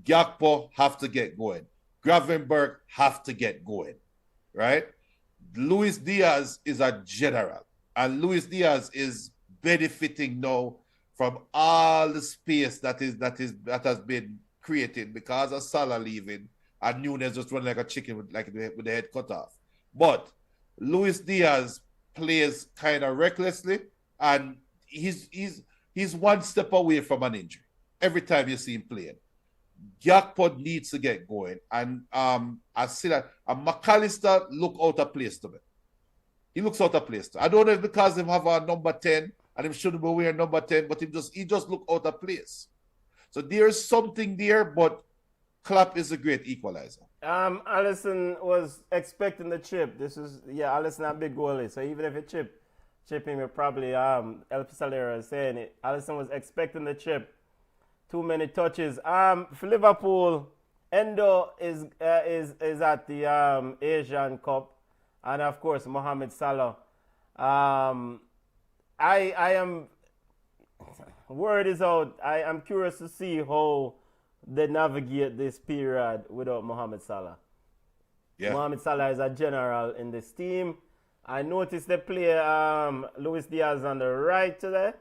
Gakpo have to get going. Gravenberg have to get going, right? Luis Diaz is a general, and Luis Diaz is benefiting now from all the space that has been created because of Salah leaving and Nunes just running like a chicken with the head cut off. But Luis Diaz plays kind of recklessly, and he's one step away from an injury every time you see him playing. Gakpo needs to get going, and I see that McAllister look out of place to me. He looks out of place. I don't know if because him have a number 10 and him shouldn't be wearing number 10, but he just look out of place. So there's something there, but Klopp is a great equalizer. Alisson was expecting the chip. Alisson a big goalie, so even if it chip him, it probably El Pistolero is saying it. Alisson was expecting the chip. Too many touches. For Liverpool, Endo is at the Asian Cup, and of course Mohamed Salah. I am. Word is out. I am curious to see how they navigate this period without Mohamed Salah. Yeah. Mohamed Salah is a general in this team. I noticed they play Luis Diaz on the right today.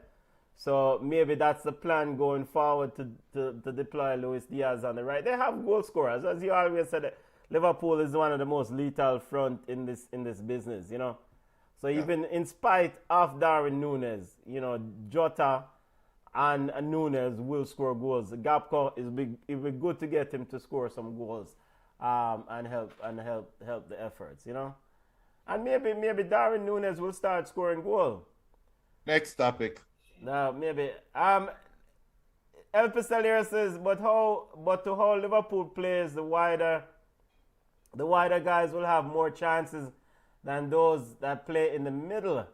So maybe that's the plan going forward to deploy Luis Diaz on the right. They have goal scorers. As you always said, Liverpool is one of the most lethal front in this business, you know. So even in spite of Darwin Núñez, you know, Jota and Núñez will score goals. Gakpo it will be good to get him to score some goals and help the efforts, you know. And maybe Darwin Núñez will start scoring goals. Next topic. Now maybe El Pistolero says, but to how Liverpool plays, the wider guys will have more chances than those that play in the middle.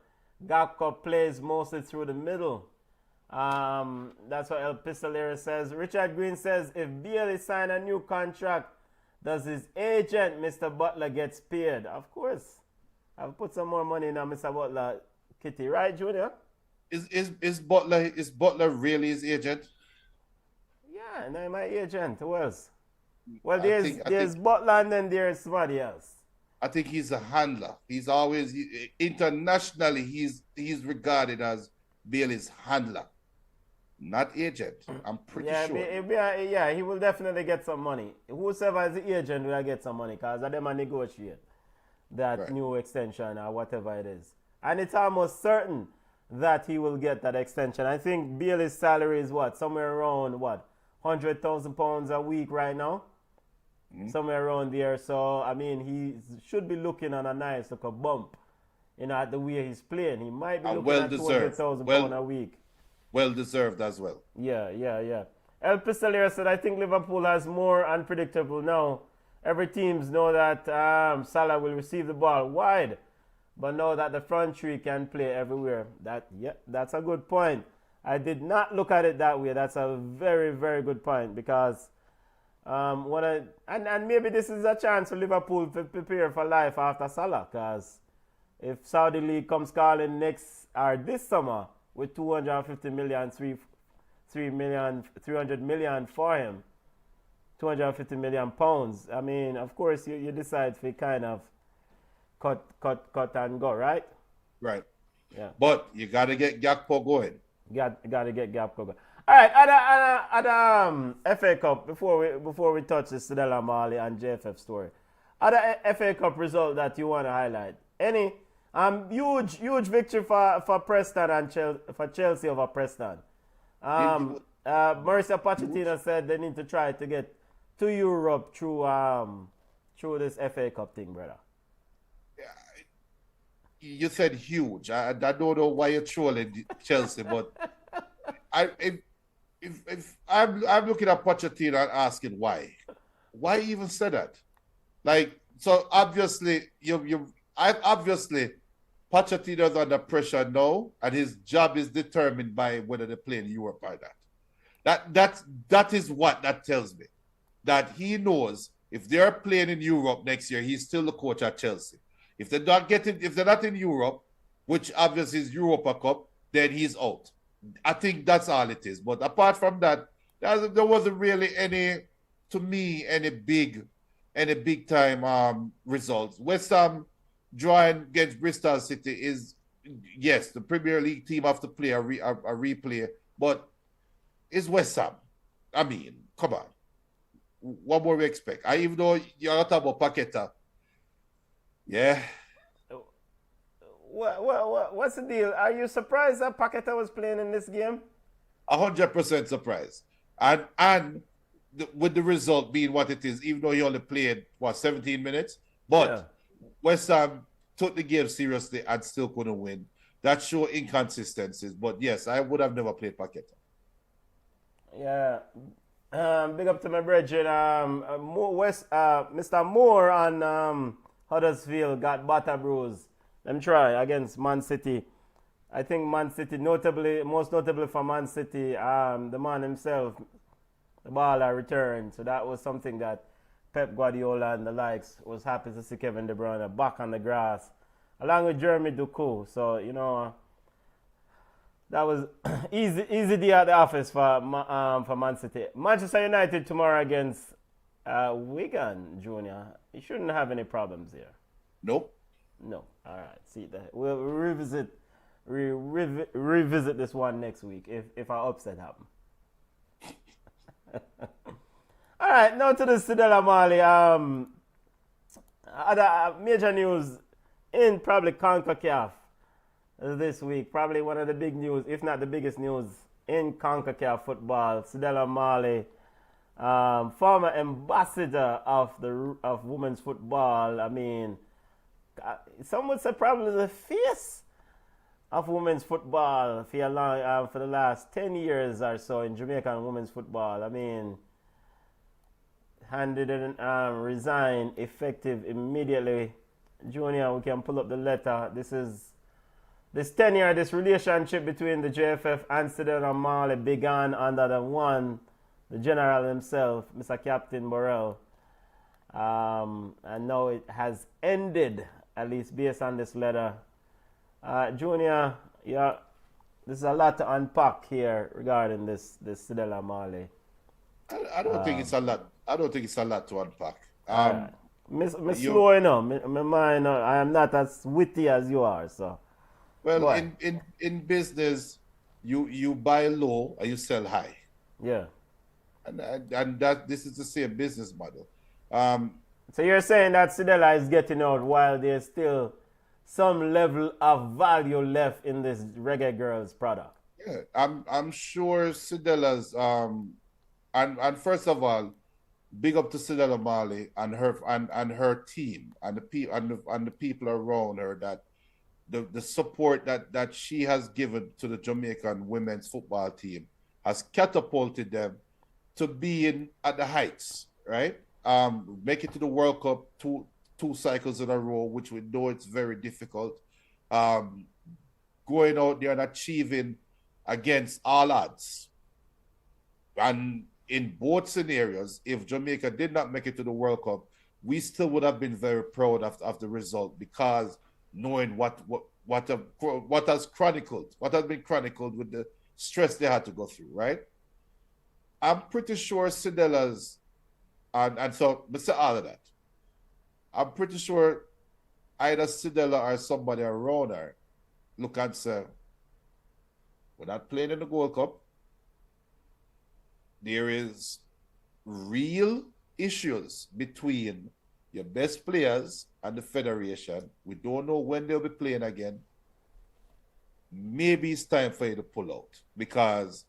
Gakpo plays mostly through the middle. That's what El Pistolero says. Richard Green says, if Bailey sign a new contract, does his agent, Mr. Butler, gets paid? Of course. I'll put some more money in on Mr. Butler kitty, right, Junior? Is Butler really his agent? Yeah, no, my agent. Who else? Well, there's Butler and then there's somebody else. I think he's a handler. He's always internationally he's regarded as Bailey's handler, not agent. I'm pretty sure. He will definitely get some money. Whoever is the agent will get some money because of them a negotiate that new extension or whatever it is, and it's almost certain that he will get that extension. I think Bailey's salary is somewhere around £100,000 a week right now. Somewhere around there. So I mean, he should be looking on a nice a bump, you know, at the way he's playing. He might be looking at £200,000 a week. Well deserved as well. Yeah. El Pistolier said, I think Liverpool has more unpredictable now. Every teams know that Salah will receive the ball wide, but know that the front three can play everywhere. That's a good point. I did not look at it that way. That's a very, very good point because and maybe this is a chance for Liverpool to prepare for life after Salah because if Saudi League comes calling next or this summer with 250 million, 300 million for him, 250 million pounds. I mean, of course, you decide to kind of cut and go, right? Right. Yeah. But you got to get Gakpo going. Got to get Gakpo going. All right, other FA Cup before we touch the Cedella Marley and JFF story. Other FA Cup result that you want to highlight? Any huge victory for Preston and for Chelsea over Preston. Mauricio Pochettino said they need to try to get to Europe through this FA Cup thing, brother. You said huge. I don't know why you're trolling Chelsea, but if I'm looking at Pochettino and asking why even say that? Like, so obviously obviously Pochettino's under pressure now, and his job is determined by whether they play in Europe or not. That is what that tells me. That he knows if they're playing in Europe next year, he's still the coach at Chelsea. If they're not in Europe, which obviously is Europa Cup, then he's out. I think that's all it is. But apart from that, there wasn't really any big time results. West Ham drawing against Bristol City is, yes, the Premier League team have to play a replay, but it's West Ham. I mean, come on. What more we expect? Even though you're not about Paqueta. Yeah. What's the deal? Are you surprised that Paqueta was playing in this game? 100% surprised. And with the result being what it is, even though he only played, 17 minutes? But West Ham took the game seriously and still couldn't win. That show inconsistencies. But yes, I would have never played Paqueta. Yeah. Big up to my brethren. Mr. Moore and Huddersfield got butter bruise. Them try against Man City. I think Man City, most notably for Man City, the man himself, the baller returned. So that was something that Pep Guardiola and the likes was happy to see Kevin De Bruyne back on the grass, along with Jeremy Doku. So, you know, that was easy day at the office for Man City. Manchester United tomorrow against Wigan, Junior. You shouldn't have any problems here. Nope. No. All right. See that. We'll revisit this one next week if our upset happen. All right. Now to the Cedella Marley. Other major news in probably CONCACAF this week. Probably one of the big news, if not the biggest news in CONCACAF football. Cedella Marley, former ambassador of women's football. I mean, some would say probably the face of women's football for the last 10 years or so in Jamaican women's football. I mean, handed in resign effective immediately. Junior, we can pull up the letter. This tenure, this relationship between the JFF and Cedella Marley began under the general himself, Mr. Captain Burrell. And now it has ended, at least based on this letter. Junior, yeah, this is a lot to unpack here regarding this Cedella Marley. I don't think it's a lot. I don't think it's a lot to unpack. Miss slow enough. My mind, I am not as witty as you are. So, well, in business, you buy low and you sell high. Yeah, and that this is the same business model. So you're saying that Cedella is getting out while there's still some level of value left in this Reggae Girlz product. Yeah, I'm sure Cedella's and first of all, big up to Cedella Marley and her team and the people around her, that the support that she has given to the Jamaican women's football team has catapulted them to being at the heights, right? Make it to the World Cup two cycles in a row, which we know it's very difficult. Going out there and achieving against all odds. And in both scenarios, if Jamaica did not make it to the World Cup, we still would have been very proud of the result, because knowing what has been chronicled with the stress they had to go through, right? I'm pretty sure Cedella's, and so Mr. All of that, I'm pretty sure either Cedella or somebody around her look and say, we're not playing in the Gold Cup. There is real issues between your best players and the federation. We don't know when they'll be playing again. Maybe it's time for you to pull out, because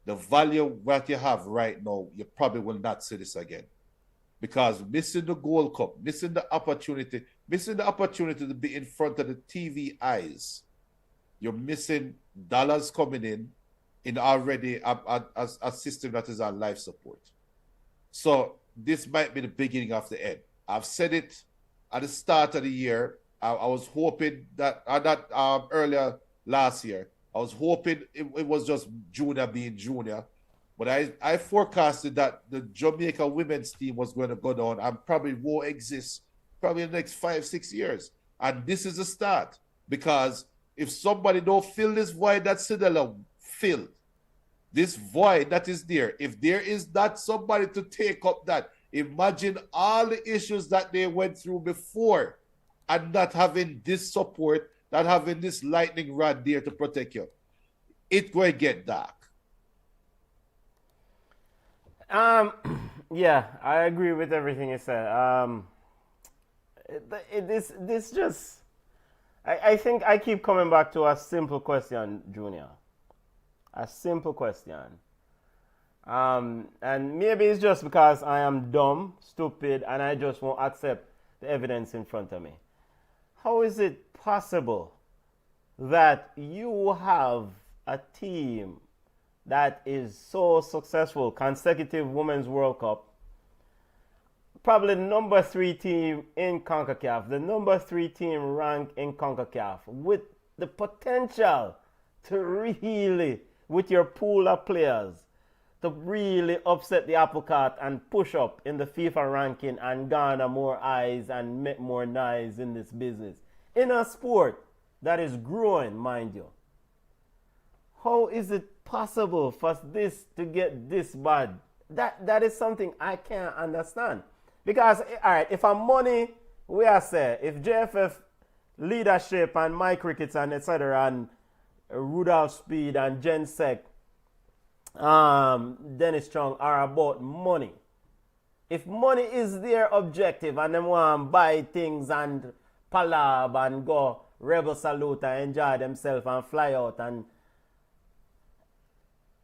the value that you have right now, you probably will not see this again. Because missing the Gold Cup, missing the opportunity to be in front of the TV eyes, you're missing dollars coming in already a system that is on life support. So this might be the beginning of the end. I've said it at the start of the year. I was hoping that earlier last year, I was hoping it was just junior being junior. But I forecasted that the Jamaica women's team was going to go down and probably won't exist probably in the next 5-6 years. And this is a start, because if somebody don't fill this void that Cedella filled, this void that is there, if there is not somebody to take up that, imagine all the issues that they went through before, and not having this support, not having this lightning rod there to protect you. It's going to get dark. Yeah, I agree with everything you said. I think I keep coming back to a simple question, Junior. A simple question. And maybe it's just because I am dumb, stupid, and I just won't accept the evidence in front of me. How is it possible that you have a team that is so successful, consecutive Women's World Cup, probably the number 3 team in CONCACAF, the number 3 team ranked in CONCACAF, with the potential to really, with your pool of players, to really upset the apple cart and push up in the FIFA ranking and garner more eyes and make more noise in this business, in a sport that is growing, mind you. How is it possible for this to get this bad? That is something I can't understand. Because, all right, if I'm money, we are say, if JFF leadership and Mike Ricketts and etc. and Rudolph Speed and Jen Sek, Dennis Chung are about money. If money is their objective and they want to buy things and palab and go rebel salute and enjoy themselves and fly out, and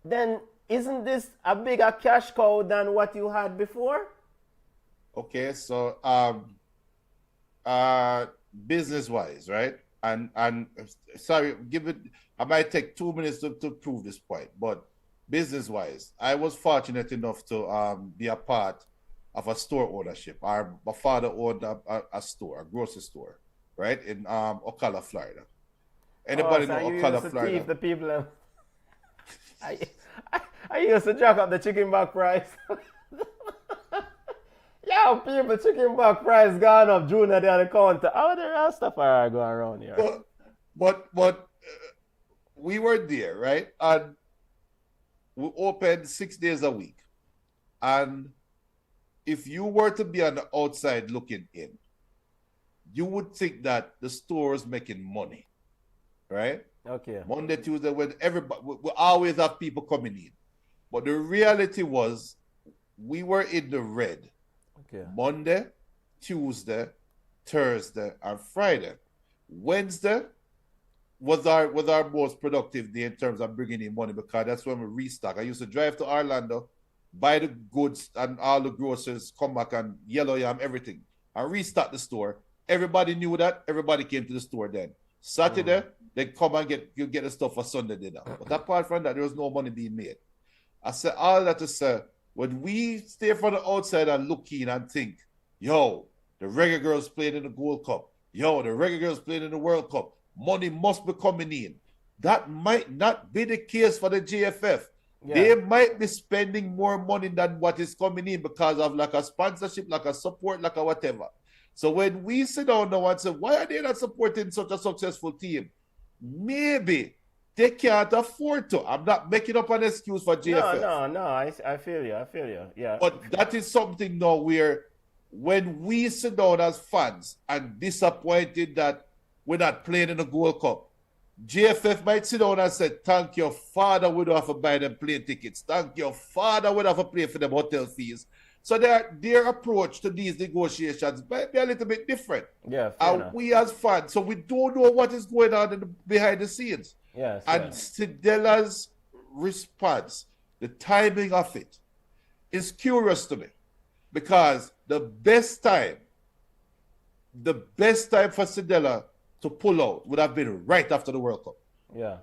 then isn't this a bigger cash cow than what you had before? Okay, so business wise, right? And sorry, I might take 2 minutes to prove this point, but business wise, I was fortunate enough to be a part of a store ownership. My father owned a store, a grocery store, right, in Ocala, Florida. Anybody know Ocala, Florida? The people I used to jack up the chicken back price. Yo, people, chicken back price gone up. Junior there on the counter. How the Rastafari going around here? But we were there, right? And we opened 6 days a week. And if you were to be on the outside looking in, you would think that the store is making money, right? Okay. Monday, Tuesday, when everybody, we always have people coming in. But the reality was, we were in the red. Okay. Monday, Tuesday, Thursday, and Friday. Wednesday was our most productive day in terms of bringing in money, because that's when we restock. I used to drive to Orlando, buy the goods and all the groceries, come back and yellow yam, everything, and restock the store. Everybody knew that. Everybody came to the store then. Saturday, they come and get the stuff for Sunday dinner. But apart from that, there was no money being made. I said all that to say, when we stay from the outside and look in and think, yo, the Reggae Girlz playing in the Gold Cup. Yo, the Reggae Girlz playing in the World Cup. Money must be coming in. That might not be the case for the JFF. Yeah. They might be spending more money than what is coming in because of like a sponsorship, like a support, like a whatever. So when we sit down now and say, why are they not supporting such a successful team? Maybe they can't afford to. I'm not making up an excuse for JFF. No. I feel you. Yeah. But that is something now where when we sit down as fans and disappointed that we're not playing in the Gold Cup, JFF might sit down and say, thank your father, we don't have to buy them plane tickets. Thank your father, we don't have to pay for them hotel fees. So their approach to these negotiations might be a little bit different. Yeah, and we as fans, so we don't know what is going on behind the scenes. Yes. And Cedella's response, the timing of it, is curious to me. Because the best time for Cedella to pull out would have been right after the World Cup. Yeah.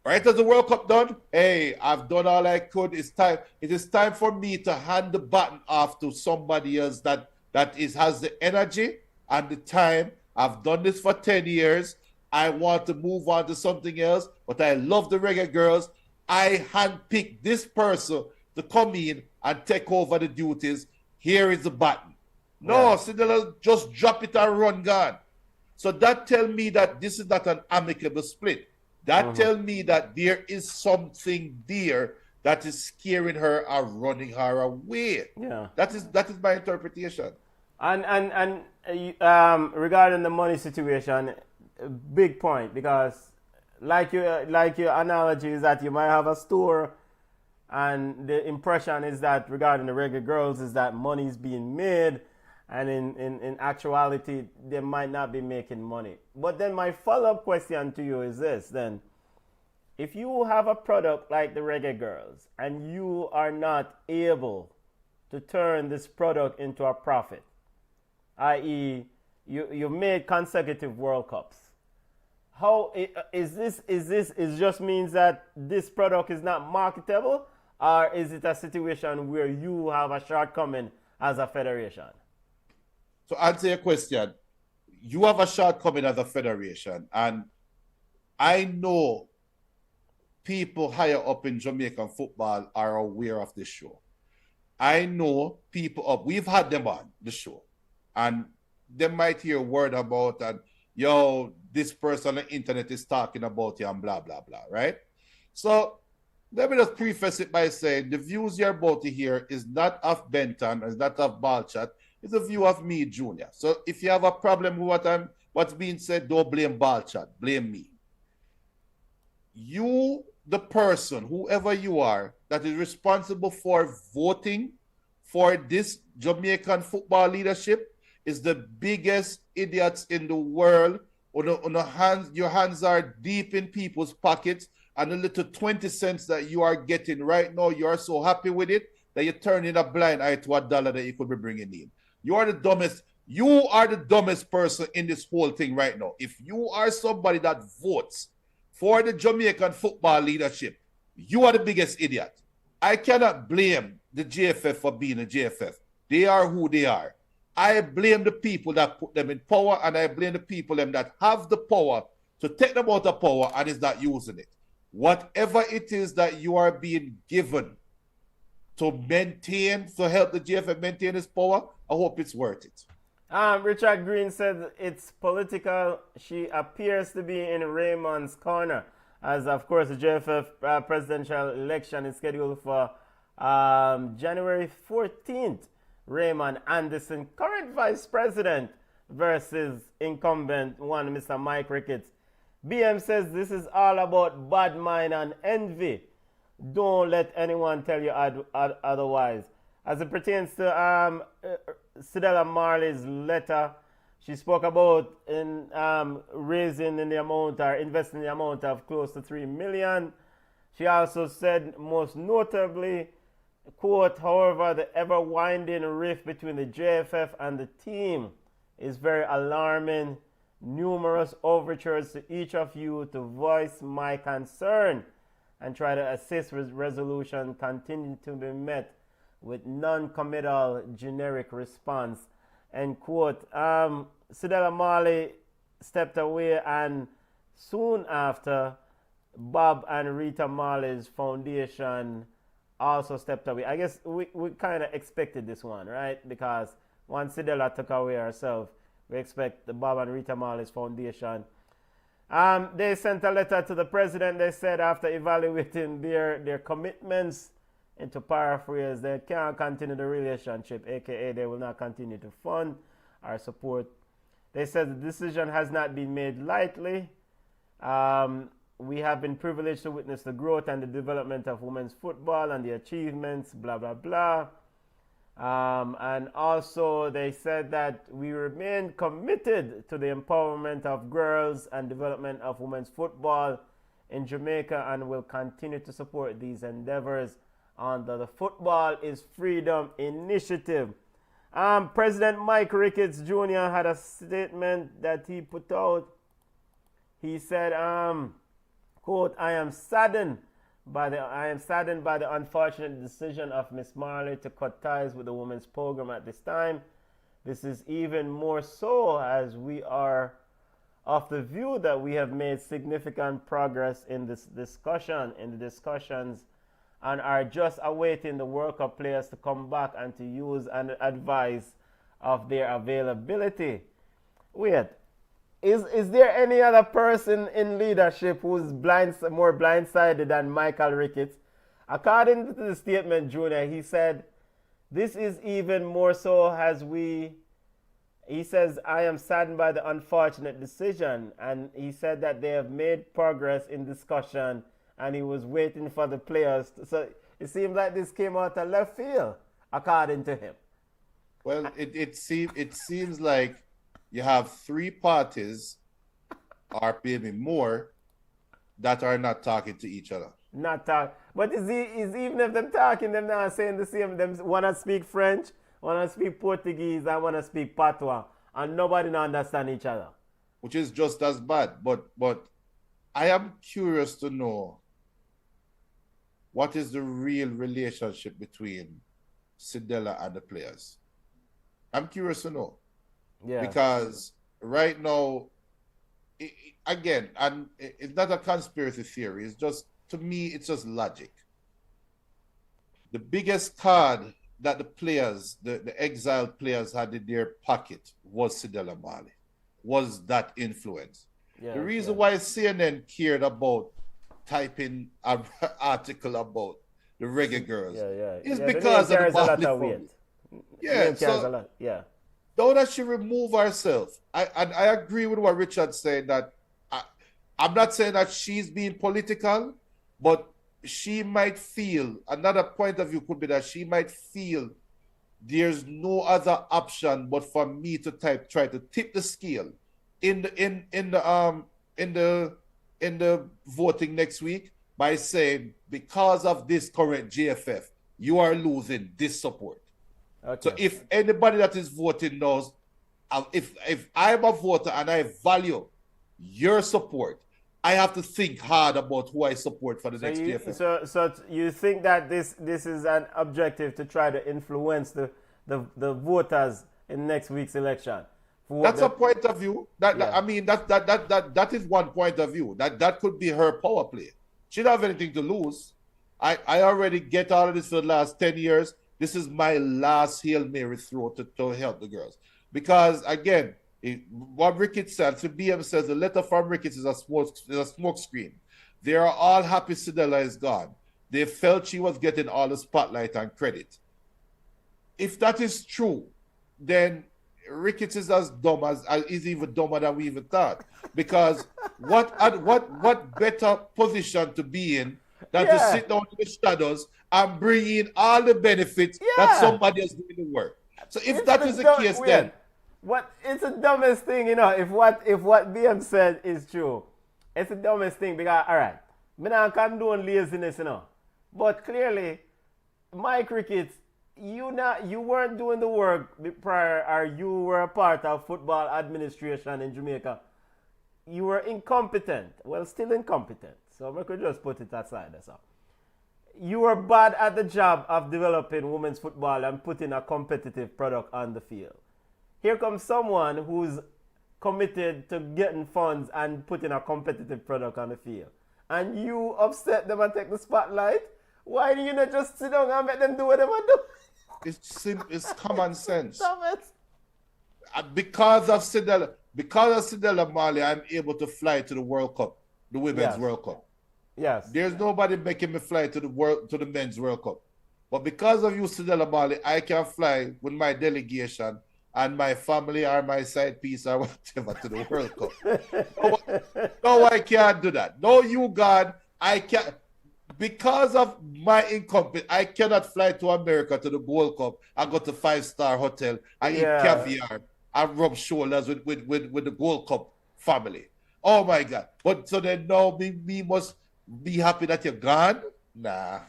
Right as the World Cup done, hey, I've done all I could. It's time. It is time for me to hand the baton off to somebody else that has the energy and the time. I've done this for 10 years. I want to move on to something else, but I love the Reggae Girlz. I handpicked this person to come in and take over the duties. Here is the button. No, Cedella just drop it and run gone. So that tell me that this is not an amicable split. That tell me that there is something there that is scaring her or running her away. Yeah. That is my interpretation. And regarding the money situation, big point, because like your analogy is that you might have a store and the impression is that regarding the Reggae Girlz is that money is being made, and in actuality they might not be making money. But then my follow-up question to you is this then: if you have a product like the Reggae Girlz and you are not able to turn this product into a profit, i.e. you made consecutive World Cups, how is this? It just means that this product is not marketable, or is it a situation where you have a shortcoming as a federation? To answer your question, you have a shortcoming as a federation, and I know people higher up in Jamaican football are aware of this show. I know people up, we've had them on the show, and they might hear a word about, and yo, this person on the internet is talking about you and blah, blah, blah, right? So let me just preface it by saying the views you're about to hear is not of Benton, it's not of Balchat, it's a view of me, Junior. So if you have a problem with what's being said, don't blame Balchat, blame me. You, the person, whoever you are, that is responsible for voting for this Jamaican football leadership is the biggest idiots in the world. Your hands are deep in people's pockets, and the little 20 cents that you are getting right now, you are so happy with it that you're turning a blind eye to $1 that you could be bringing in. You are the dumbest person in this whole thing right now. If you are somebody that votes for the Jamaican football leadership, you are the biggest idiot. I cannot blame the JFF for being a JFF. They are who they are. I blame the people that put them in power, and I blame the people that have the power to take them out of power and is not using it. Whatever it is that you are being given to help the JFF maintain its power, I hope it's worth it. Richard Green said it's political. She appears to be in Raymond's corner, as of course the JFF presidential election is scheduled for January 14th. Raymond Anderson, current vice president, versus incumbent one, Mr. Mike Ricketts. BM says this is all about bad mind and envy. Don't let anyone tell you otherwise. As it pertains to Cedella Marley's letter, she spoke about investing in the amount of close to $3 million. She also said, most notably, quote, however, the ever-winding rift between the JFF and the team is very alarming. Numerous overtures to each of you to voice my concern and try to assist with resolution continue to be met. with non-committal generic response, end quote. Cedella Marley stepped away, and soon after, Bob and Rita Marley's foundation also stepped away. I guess we kind of expected this one, right? Because once Cedella took away herself, we expect the Bob and Rita Marley's foundation. They sent a letter to the president. They said after evaluating their commitments, and to paraphrase, they can't continue the relationship, aka they will not continue to fund or support. They said the decision has not been made lightly. We have been privileged to witness the growth and the development of women's football and the achievements, blah, blah, blah. And also they said that we remain committed to the empowerment of girls and development of women's football in Jamaica and will continue to support these endeavors under the Football is Freedom initiative. President Mike Ricketts Jr. had a statement that he put out. He said, quote, I am saddened by the unfortunate decision of Miss Marley to cut ties with the women's program at this time. This is even more so as we are of the view that we have made significant progress in the discussions, and are just awaiting the World Cup players to come back and to use and advise of their availability. Wait, is there any other person in leadership who's more blindsided than Michael Ricketts? According to the statement, Junior, he said, this is even more so as he says, I am saddened by the unfortunate decision. And he said that they have made progress in discussion and he was waiting for the players. So it seems like this came out of left field, according to him. Well, it seems like you have three parties, or maybe more, that are not talking to each other. Not talk, but is even if them talking, them not saying the same. Them wanna speak French, wanna speak Portuguese, and wanna speak Patois, and nobody not understand each other. Which is just as bad. But I am curious to know what is the real relationship between Cedella and the players. I'm curious to know. Yeah. Because right now, again, and it's not a conspiracy theory. It's just, to me, it's just logic. The biggest card that the players, the exiled players, had in their pocket was Cedella Marley, was that influence. Yeah, the reason why CNN cared about typing an article about the Reggae Girlz is because of the Marley. Yeah, so now that she remove herself, I agree with what Richard's saying, that I'm not saying that she's being political, but she might feel, another point of view could be that she might feel there's no other option but for me to try to tip the scale in the voting next week by saying, because of this current GFF, you are losing this support. Okay. So if anybody that is voting knows, if I'm a voter and I value your support, I have to think hard about who I support for the next GFF. So you think that this is an objective to try to influence the voters in next week's election? That's a point of view. That is one point of view. That could be her power play. She don't have anything to lose. I already get all of this for the last 10 years. This is my last Hail Mary throw to help the girls. Because, again, what Ricketts said, to BM says, the letter from Ricketts is a smoke screen. They are all happy Cedella is gone. They felt she was getting all the spotlight and credit. If that is true, then Ricketts is as dumb is even dumber than we even thought. Because what better position to be in than to sit down in the shadows and bring in all the benefits that somebody is doing the work. So if that is the case, then it's the dumbest thing, if what BM said is true. It's the dumbest thing because, all right, me not condone laziness, but clearly, Mike Ricketts, you weren't doing the work prior, or you were a part of football administration in Jamaica. You were incompetent. Well, still incompetent. So I could just put it aside. That's all. you are bad at the job of developing women's football and putting a competitive product on the field. Here comes someone who's committed to getting funds and putting a competitive product on the field. And you upset them and take the spotlight? Why do you not just sit down and let them do what they want to do? It's common sense. Stop it. Because of Cedella Marley, I'm able to fly to the World Cup, the Women's World Cup. Yes. There's nobody making me fly to the Men's World Cup. But because of you, Cedella Marley, I can fly with my delegation and my family or my side piece or whatever to the World Cup. No, I can't do that. No, you, God, I can't. Because of my incompetence, I cannot fly to America to the Gold Cup and go to 5-star hotel and eat caviar and rub shoulders with the Gold Cup family. Oh my God. But so then now me must be happy that you're gone? Nah.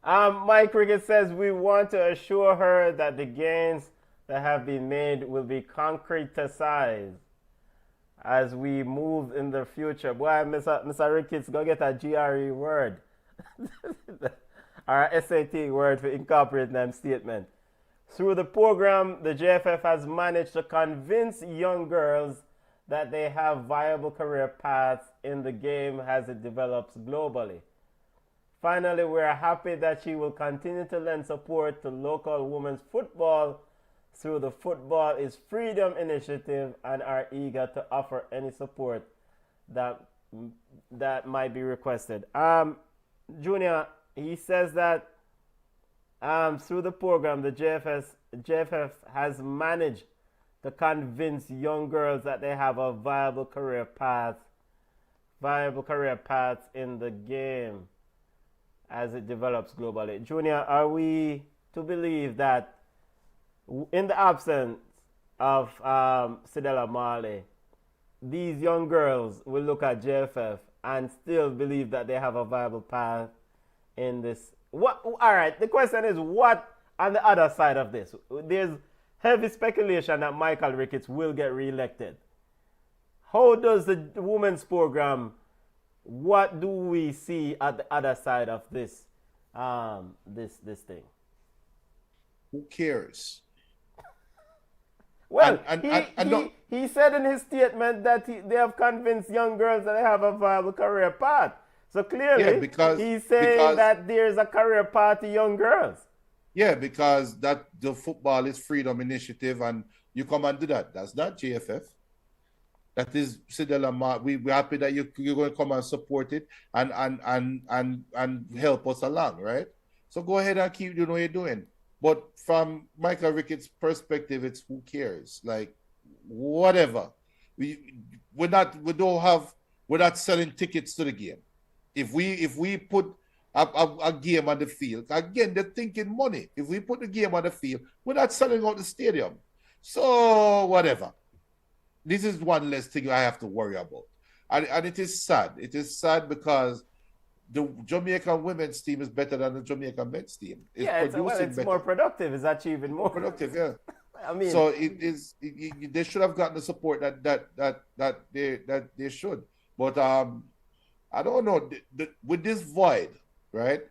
Mike Ricketts says we want to assure her that the gains that have been made will be concretized as we move in the future. Boy, Mr. Ricketts, go get a GRE word. Or SAT word for incorporating them statement. Through the program, the JFF has managed to convince young girls that they have viable career paths in the game as it develops globally. Finally, we are happy that she will continue to lend support to local women's football through the Football is Freedom initiative and are eager to offer any support that might be requested. Junior, he says that through the program, the JFF has managed to convince young girls that they have a viable career paths in the game as it develops globally. Junior, are we to believe that in the absence of Cedella Marley, these young girls will look at JFF and still believe that they have a viable path in this? All right, the question is, what on the other side of this? There's heavy speculation that Michael Ricketts will get reelected. How does the women's program, what do we see at the other side of this this thing? Who cares? Well, he said in his statement that they have convinced young girls that they have a viable career path. So clearly, he's saying that there's a career path to young girls. Yeah, because that the Football is Freedom initiative, and you come and do that. That's not JFF. That is Cedella Marley. We're happy that you're going to come and support it and help us along, right? So go ahead and keep doing what you're doing. But from Michael Ricketts' perspective, it's who cares? Like, whatever. We're not selling tickets to the game. If we put a game on the field, again, they're thinking money. If we put the game on the field, we're not selling out the stadium. So whatever. This is one less thing I have to worry about. And it is sad. It is sad because the Jamaican women's team is better than the Jamaican men's team. It's more productive. It's achieving more. Productive, yeah. I mean, so they should have gotten the support that they should. But I don't know. With this void, right?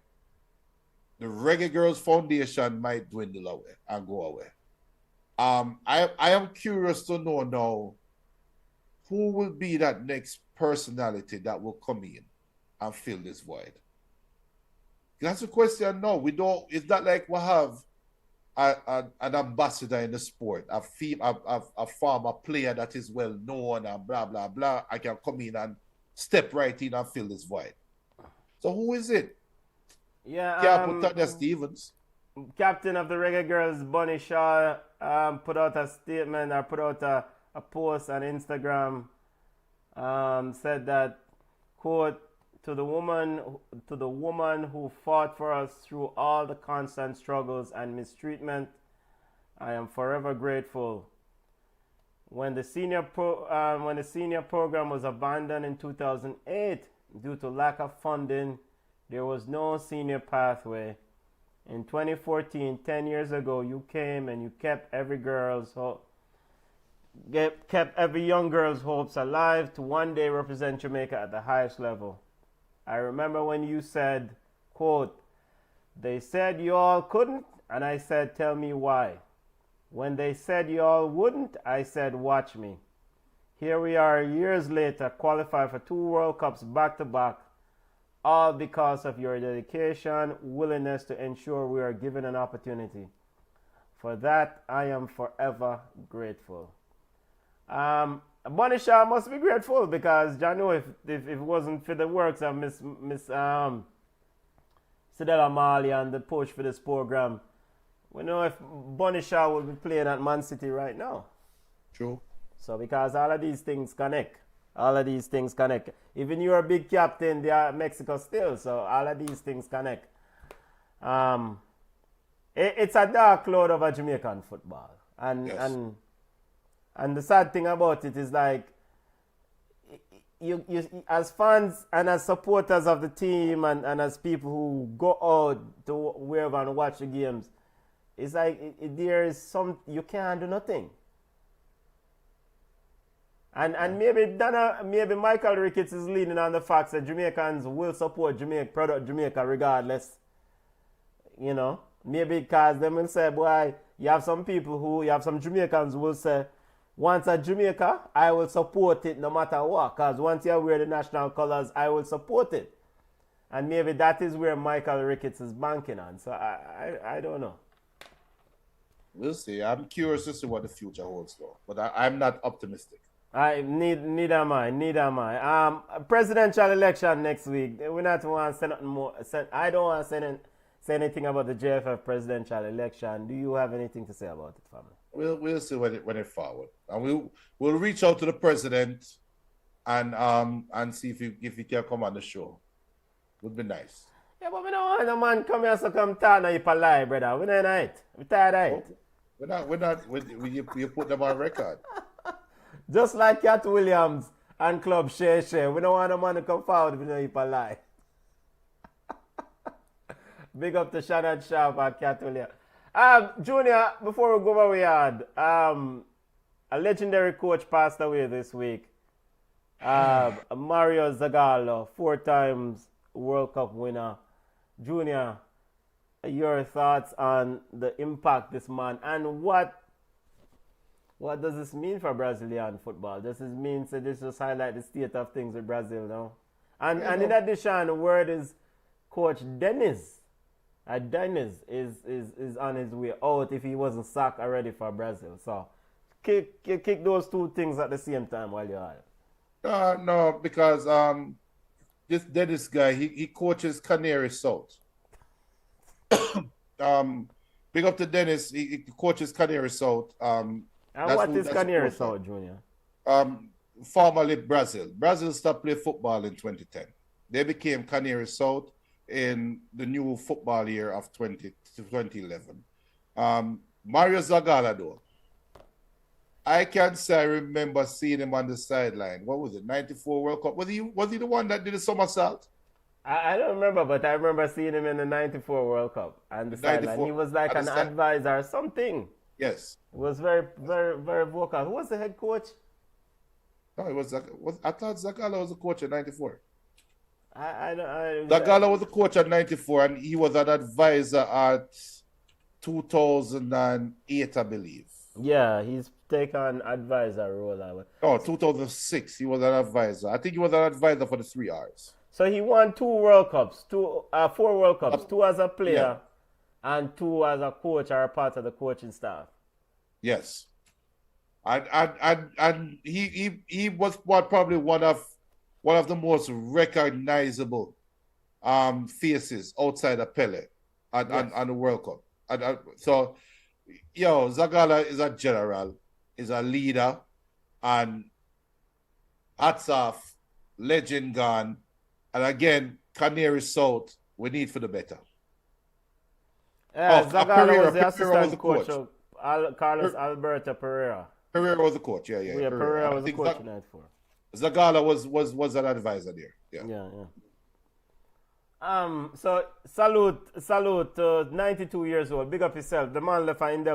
The Reggae Girlz Foundation might dwindle away and go away. I am curious to know now who will be that next personality that will come in and fill this void. That's the question. No, we don't. It's not like we have an ambassador in the sport, a former player that is well known and blah blah blah. I can come in and step right in and fill this void. So who is it? Yeah, Can't put Tanya Stevens. Captain of the Reggae Girlz, Bunny Shaw, put out a statement or put out a post on Instagram. Said that, quote, to the woman who fought for us through all the constant struggles and mistreatment, I am forever grateful. When the senior program was abandoned in 2008 due to lack of funding, there was no senior pathway. In 2014, 10 years ago, you came and you kept every young girl's hopes alive to one day represent Jamaica at the highest level. I remember when you said, quote, They said you all couldn't, and I said, tell me why. When they said you all wouldn't, I said, watch me. Here we are years later, qualified for 2 World Cups back to back, all because of your dedication, willingness to ensure we are given an opportunity. For that, I am forever grateful. Bonnie Shaw must be grateful because John know if it wasn't for the works of Miss Cedella Marley and the push for this program, we know if Bonnie Shaw would be playing at Man City right now. True. So because all of these things connect. All of these things connect. Even you're a big captain, they are Mexico still. So all of these things connect. It's a dark cloud over Jamaican football. And Yes. and the sad thing about it is like you as fans and as supporters of the team and as people who go out to wherever and watch the games, it's like there is some you can't do nothing. And maybe Michael Ricketts is leaning on the fact that Jamaicans will support Jamaica regardless. You know, maybe because they will say, boy, you have some Jamaicans who will say, once at Jamaica, I will support it no matter what. Because once you wear the national colors, I will support it. And maybe that is where Michael Ricketts is banking on. So I don't know. We'll see. I'm curious to see what the future holds, though. But I'm not optimistic. Neither am I. Presidential election next week. We not want to say nothing more. I don't want to say anything about the JFF presidential election. Do you have anything to say about it, family? We'll see when it forward, and we'll reach out to the president and see if he can come on the show. Would be nice. Yeah, but we don't want a man come here so come talk now you lie, brother. We don't know it. We tired of it. We're not. You put them on record. Just like Cat Williams and Club Shea. We don't want a man to come forward if you know lie. Big up to Shannon Sharp and Cat Williams. Junior, before we go over we had, a legendary coach passed away this week. Mario Zagallo, 4 times World Cup winner. Junior, your thoughts on the impact this man and what does this mean for Brazilian football? Does this mean this just highlight the state of things with Brazil now? And in addition, the word is Coach Dennis. Dennis is on his way out if he wasn't sacked already for Brazil. So kick those 2 things at the same time while you're at it. No, because this Dennis guy, he coaches Canary South. Big up to Dennis, he coaches Canary South. And what is Canary South, Junior? Formerly Brazil. Brazil stopped playing football in 2010. They became Canary South in the new football year of 2011. Mario Zagallo, though, I can say I remember seeing him on the sideline. What was it, 94 World Cup? Was he the one that did the somersault? I don't remember, but I remember seeing him in the 94 World Cup and the sideline. He was like an advisor or something. Yes. He was very, very, very vocal. Who was the head coach? No, I thought Zagallo was the coach in 94. Zagallo was the coach at 94, and he was an advisor at 2008, I believe. Yeah, he's taken advisor role. Oh, 2006, he was an advisor. I think he was an advisor for the 3 R's. So he won 4 World Cups, 2 as a player, and 2 as a coach or a part of the coaching staff. Yes, and he was probably one of the most recognizable faces outside of Pele on the World Cup. So, Zagallo is a general, is a leader, and hats off, legend gone. And again, Canary South, we need for the better. Zagallo was the assistant coach of Carlos Alberto Pereira. Pereira was the coach, yeah. Pereira was the coach in that for. Zagallo was an advisor there. Yeah. So salute to 92 years old. Big up yourself. The man left an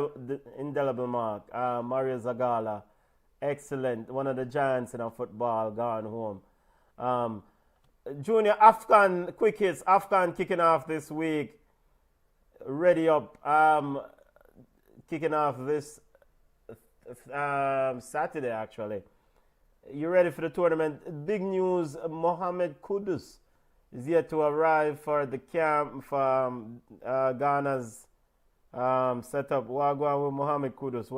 indelible mark. Mario Zagallo, excellent. One of the giants in our football, gone home. Junior, Afghan quick hits. Afghan kicking off this week. ready up. Kicking off this Saturday, actually. You ready for the tournament? Big news, Mohamed Kudus is yet to arrive for the camp from Ghana's setup. What going with Mohamed Kudus?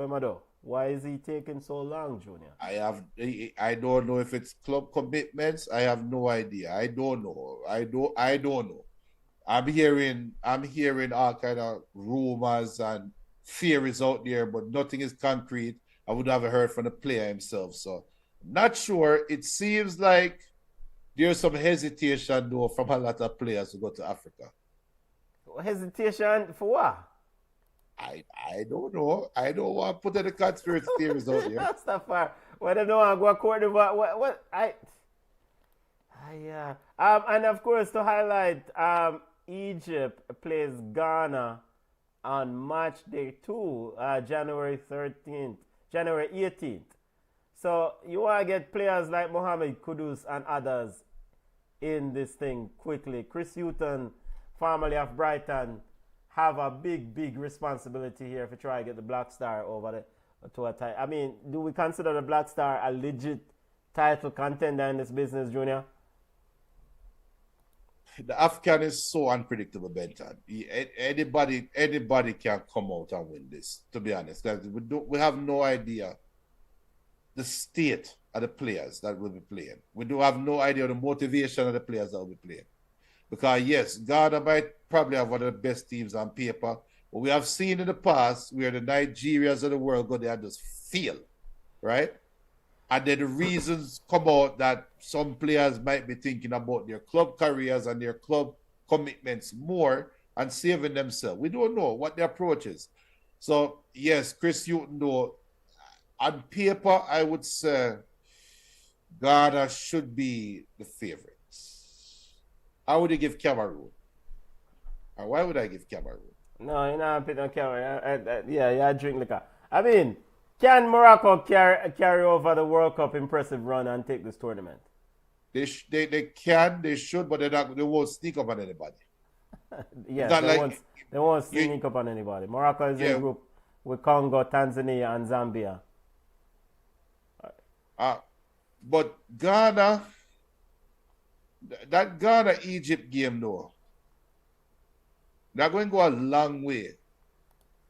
Why is he taking so long, Junior? I don't know if it's club commitments. I have no idea. I don't know. I'm hearing all kind of rumors and theories out there, but nothing is concrete. I would have heard from the player himself. So not sure. It seems like there's some hesitation though from a lot of players to go to Africa. Hesitation for what? I don't know. I don't want to put any conspiracy theories out there. That's not far. Well, I don't want to go according to what and of course to highlight, Egypt plays Ghana on match day 2, January 18th. So you want to get players like Mohamed Kudus and others in this thing quickly. Chris Hutton, formerly of Brighton, have a big responsibility here if you try to get the Black Star over to a title. I mean, do we consider the Black Star a legit title contender in this business, Junior? The Afghan is so unpredictable, Benton. Anybody can come out and win this, to be honest. We have no idea the state of the players that will be playing. We do have no idea the motivation of the players that will be playing. Because yes, Ghana might probably have one of the best teams on paper, but we have seen in the past where the Nigerias of the world go there and just fail, right? And then the reasons come out that some players might be thinking about their club careers and their club commitments more and saving themselves. We don't know what the approach is. So yes, Chris Hutton though, on paper, I would say Ghana should be the favorites. How would you give Cameroon? Or why would I give Cameroon? No, you're not picking on Cameroon. Yeah, drink liquor. I mean, can Morocco carry over the World Cup impressive run and take this tournament? They can, they should, but they won't sneak up on anybody. Yeah, they won't sneak up on anybody. Morocco is in a group with Congo, Tanzania, and Zambia. But Ghana, that Ghana-Egypt game though, they're going to go a long way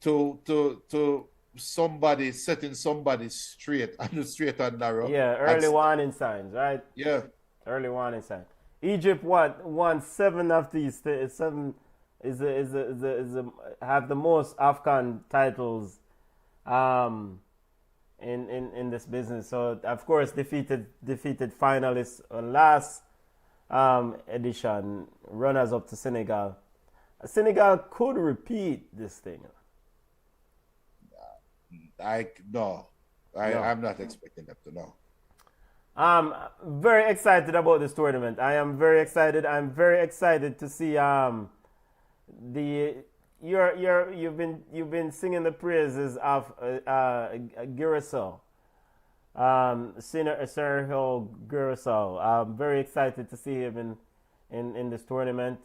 to somebody setting somebody straight and narrow. Yeah, early warning signs, right? Yeah. Early warning signs. Egypt won 7 of these. 7 have the most AFCON titles in this business. So of course defeated finalists last edition, runners up to Senegal. Senegal could repeat this thing. I'm not expecting them to know. I'm very excited about this tournament. I am very excited. I'm very excited to see you've been singing the praises of Girasol, Sergio Girasol. I'm very excited to see him in this tournament,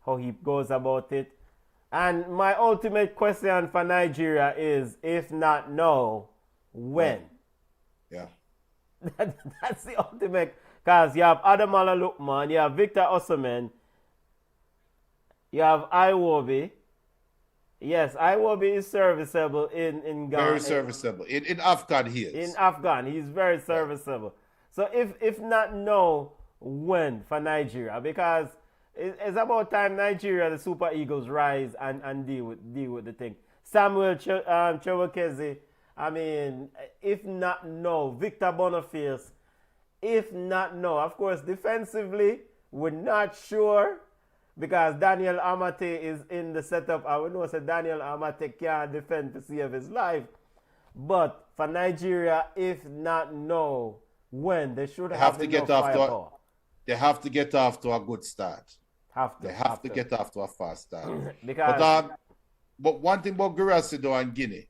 how he goes about it. And my ultimate question for Nigeria is, if not now, when? Yeah. That's the ultimate. Because you have Ademola Lookman, you have Victor Osimhen, you have Iwobi. Yes, Iwobi is serviceable in Ghana. Very serviceable. In Afghan he is. In Afghan, he's very serviceable. So if not now, when for Nigeria? Because it's about time Nigeria, the Super Eagles, rise and deal with the thing. Samuel Chewekezi, I mean, if not now, Victor Boniface, if not now. Of course, defensively, we're not sure because Daniel Amate is in the setup. I would know that Daniel Amate can't defend to save his life. But for Nigeria, if not now, when? They should have to get off firepower. They have to get off to a good start. They have to get off to a fast start. But one thing about Girassi and Guinea,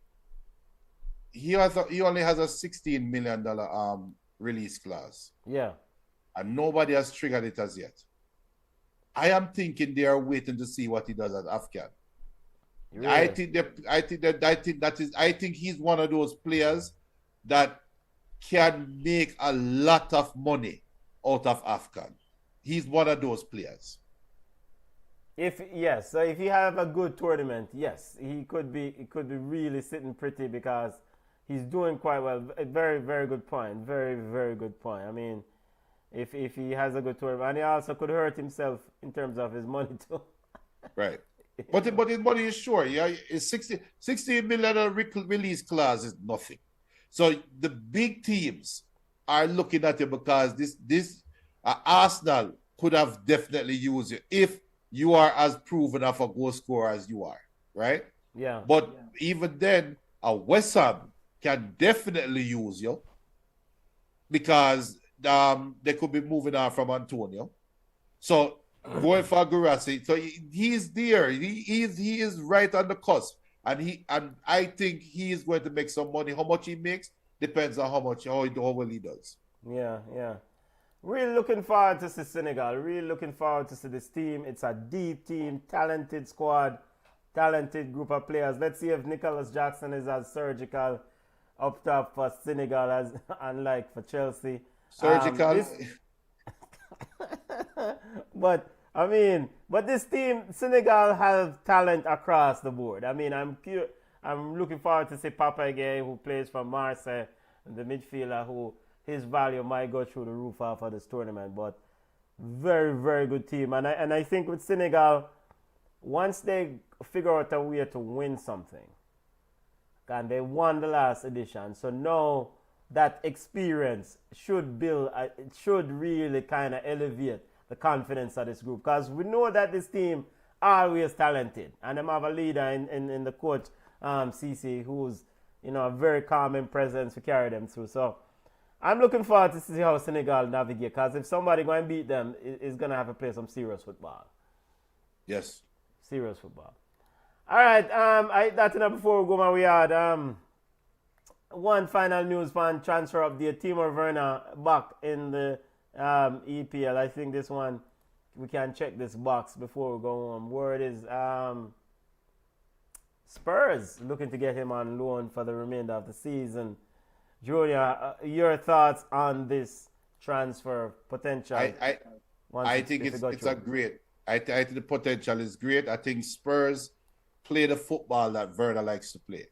he only has a $16 million release clause. Yeah. And nobody has triggered it as yet. I am thinking they are waiting to see what he does at Afghan. Really? I think he's one of those players that can make a lot of money out of AFCON. He's one of those players. So if he have a good tournament, yes, he could be really sitting pretty because he's doing quite well. A very, very good point. Very, very good point. I mean, if he has a good tournament, and he also could hurt himself in terms of his money too. Right. But his money is sure. Yeah, it's 60 million release clause is nothing. So the big teams are looking at you because this Arsenal could have definitely used you if you are as proven of a goal scorer as you are, right? Yeah. But even then, a West Ham can definitely use you because they could be moving on from Antonio. So going for Guirassy, so he's there. He is right on the cusp, and I think he is going to make some money. How much he makes depends on how well he does. Yeah. Really looking forward to see Senegal. Really looking forward to see this team. It's a deep team, talented squad, talented group of players. Let's see if Nicholas Jackson is as surgical up top for Senegal as unlike for Chelsea. Surgical. But this team, Senegal have talent across the board. I mean, I'm looking forward to see Papa Gueye, who plays for Marseille, the midfielder who his value might go through the roof after this tournament. But very, very good team. And I think with Senegal, once they figure out a way to win something, and they won the last edition, so now that experience should really kind of elevate the confidence of this group, because we know that this team always talented, and they have a leader in the coach CC, who's a very calming presence to carry them through. So I'm looking forward to see how Senegal navigate, because if somebody going to beat them, it's going to have to play some serious football. Yes. Serious football. All right, that's enough before we go, man. We had one final news on transfer update. Timo Werner back in the EPL. I think this one, we can check this box before we go on. Word is Spurs looking to get him on loan for the remainder of the season. Junior, your thoughts on this transfer potential? I think it's a great. I think the potential is great. I think Spurs play the football that Werner likes to play.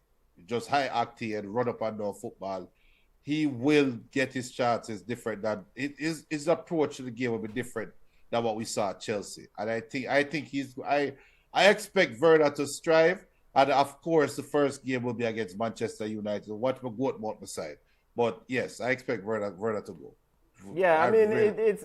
Just high active and run up and down football. He will get his chances different than his approach to the game will be different than what we saw at Chelsea. And I think I expect Werner to strive. And of course, the first game will be against Manchester United. Watch my goat mouth beside. But yes, I expect Werner to go. Yeah, I mean, it's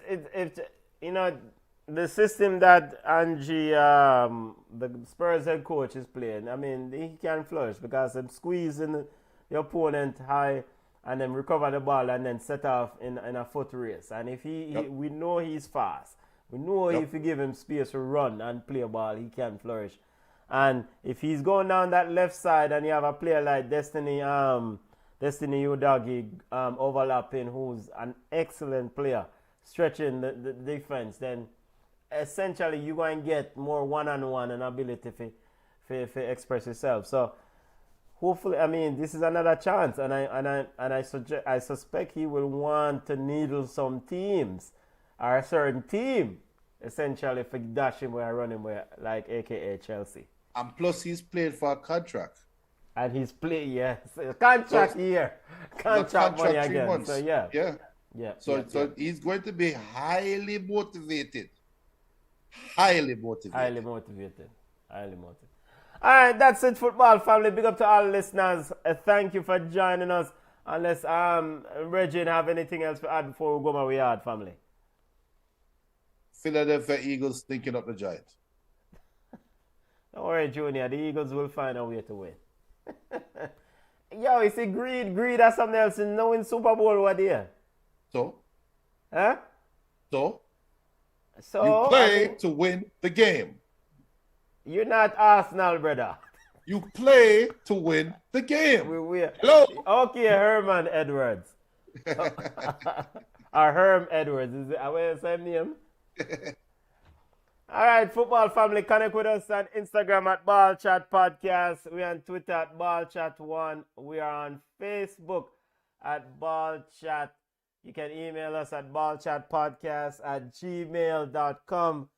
the system that Angie, the Spurs head coach, is playing. I mean, he can flourish because I'm squeezing the opponent high and then recover the ball and then set off in a foot race. And if we know he's fast. We know if you give him space to run and play a ball, he can flourish. And if he's going down that left side and you have a player like Destiny Udogie overlapping, who's an excellent player, stretching the defense, then essentially you're going to get more one-on-one and ability to express yourself. So hopefully, I mean, this is another chance, and I suspect he will want to needle some teams or a certain team, essentially, for dash him where running where, like AKA Chelsea. And plus, he's playing for a contract. And he's playing, yes, contract year, contract money again. Months. So So he's going to be highly motivated. Highly motivated. All right, that's it, football family. Big up to all listeners. Thank you for joining us. Unless Reggie have anything else to add before we go my way out, family. Philadelphia Eagles thinking up the Giant. Don't worry, Junior. The Eagles will find a way to win. Yo, you see, greed or something else. No in Super Bowl what there. So? Huh? So you play to win the game. You're not Arsenal, brother. You play to win the game. Hello? Okay, Herman Edwards. Or Herm Edwards. Is it the same name? All right, football family, connect with us on Instagram at Ball Chat Podcast. We're on Twitter at Ball Chat 1. We are on Facebook at Ball Chat. You can email us at ballchatpodcast@gmail.com.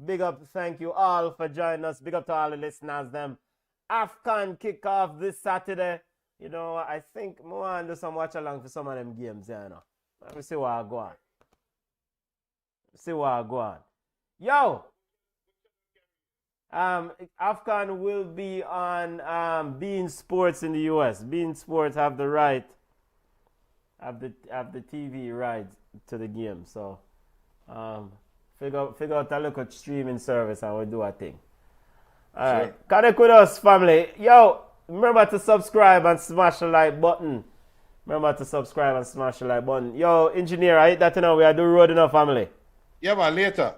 Big up, thank you all for joining us. Big up to all the listeners. Them AFCON kickoff this Saturday. You know, I think I want to do some watch along for some of them games. You know, let me see what I go on. Yo, AFCON will be on Bein Sports in the US. Bein Sports have the right, have the TV rights to the game. So, figure out a local streaming service and we'll do a thing. All right, connect with us, family. Yo, remember to subscribe and smash the like button. Yo, engineer, I hit that now. We are doing road enough, family. Yeah, man, later.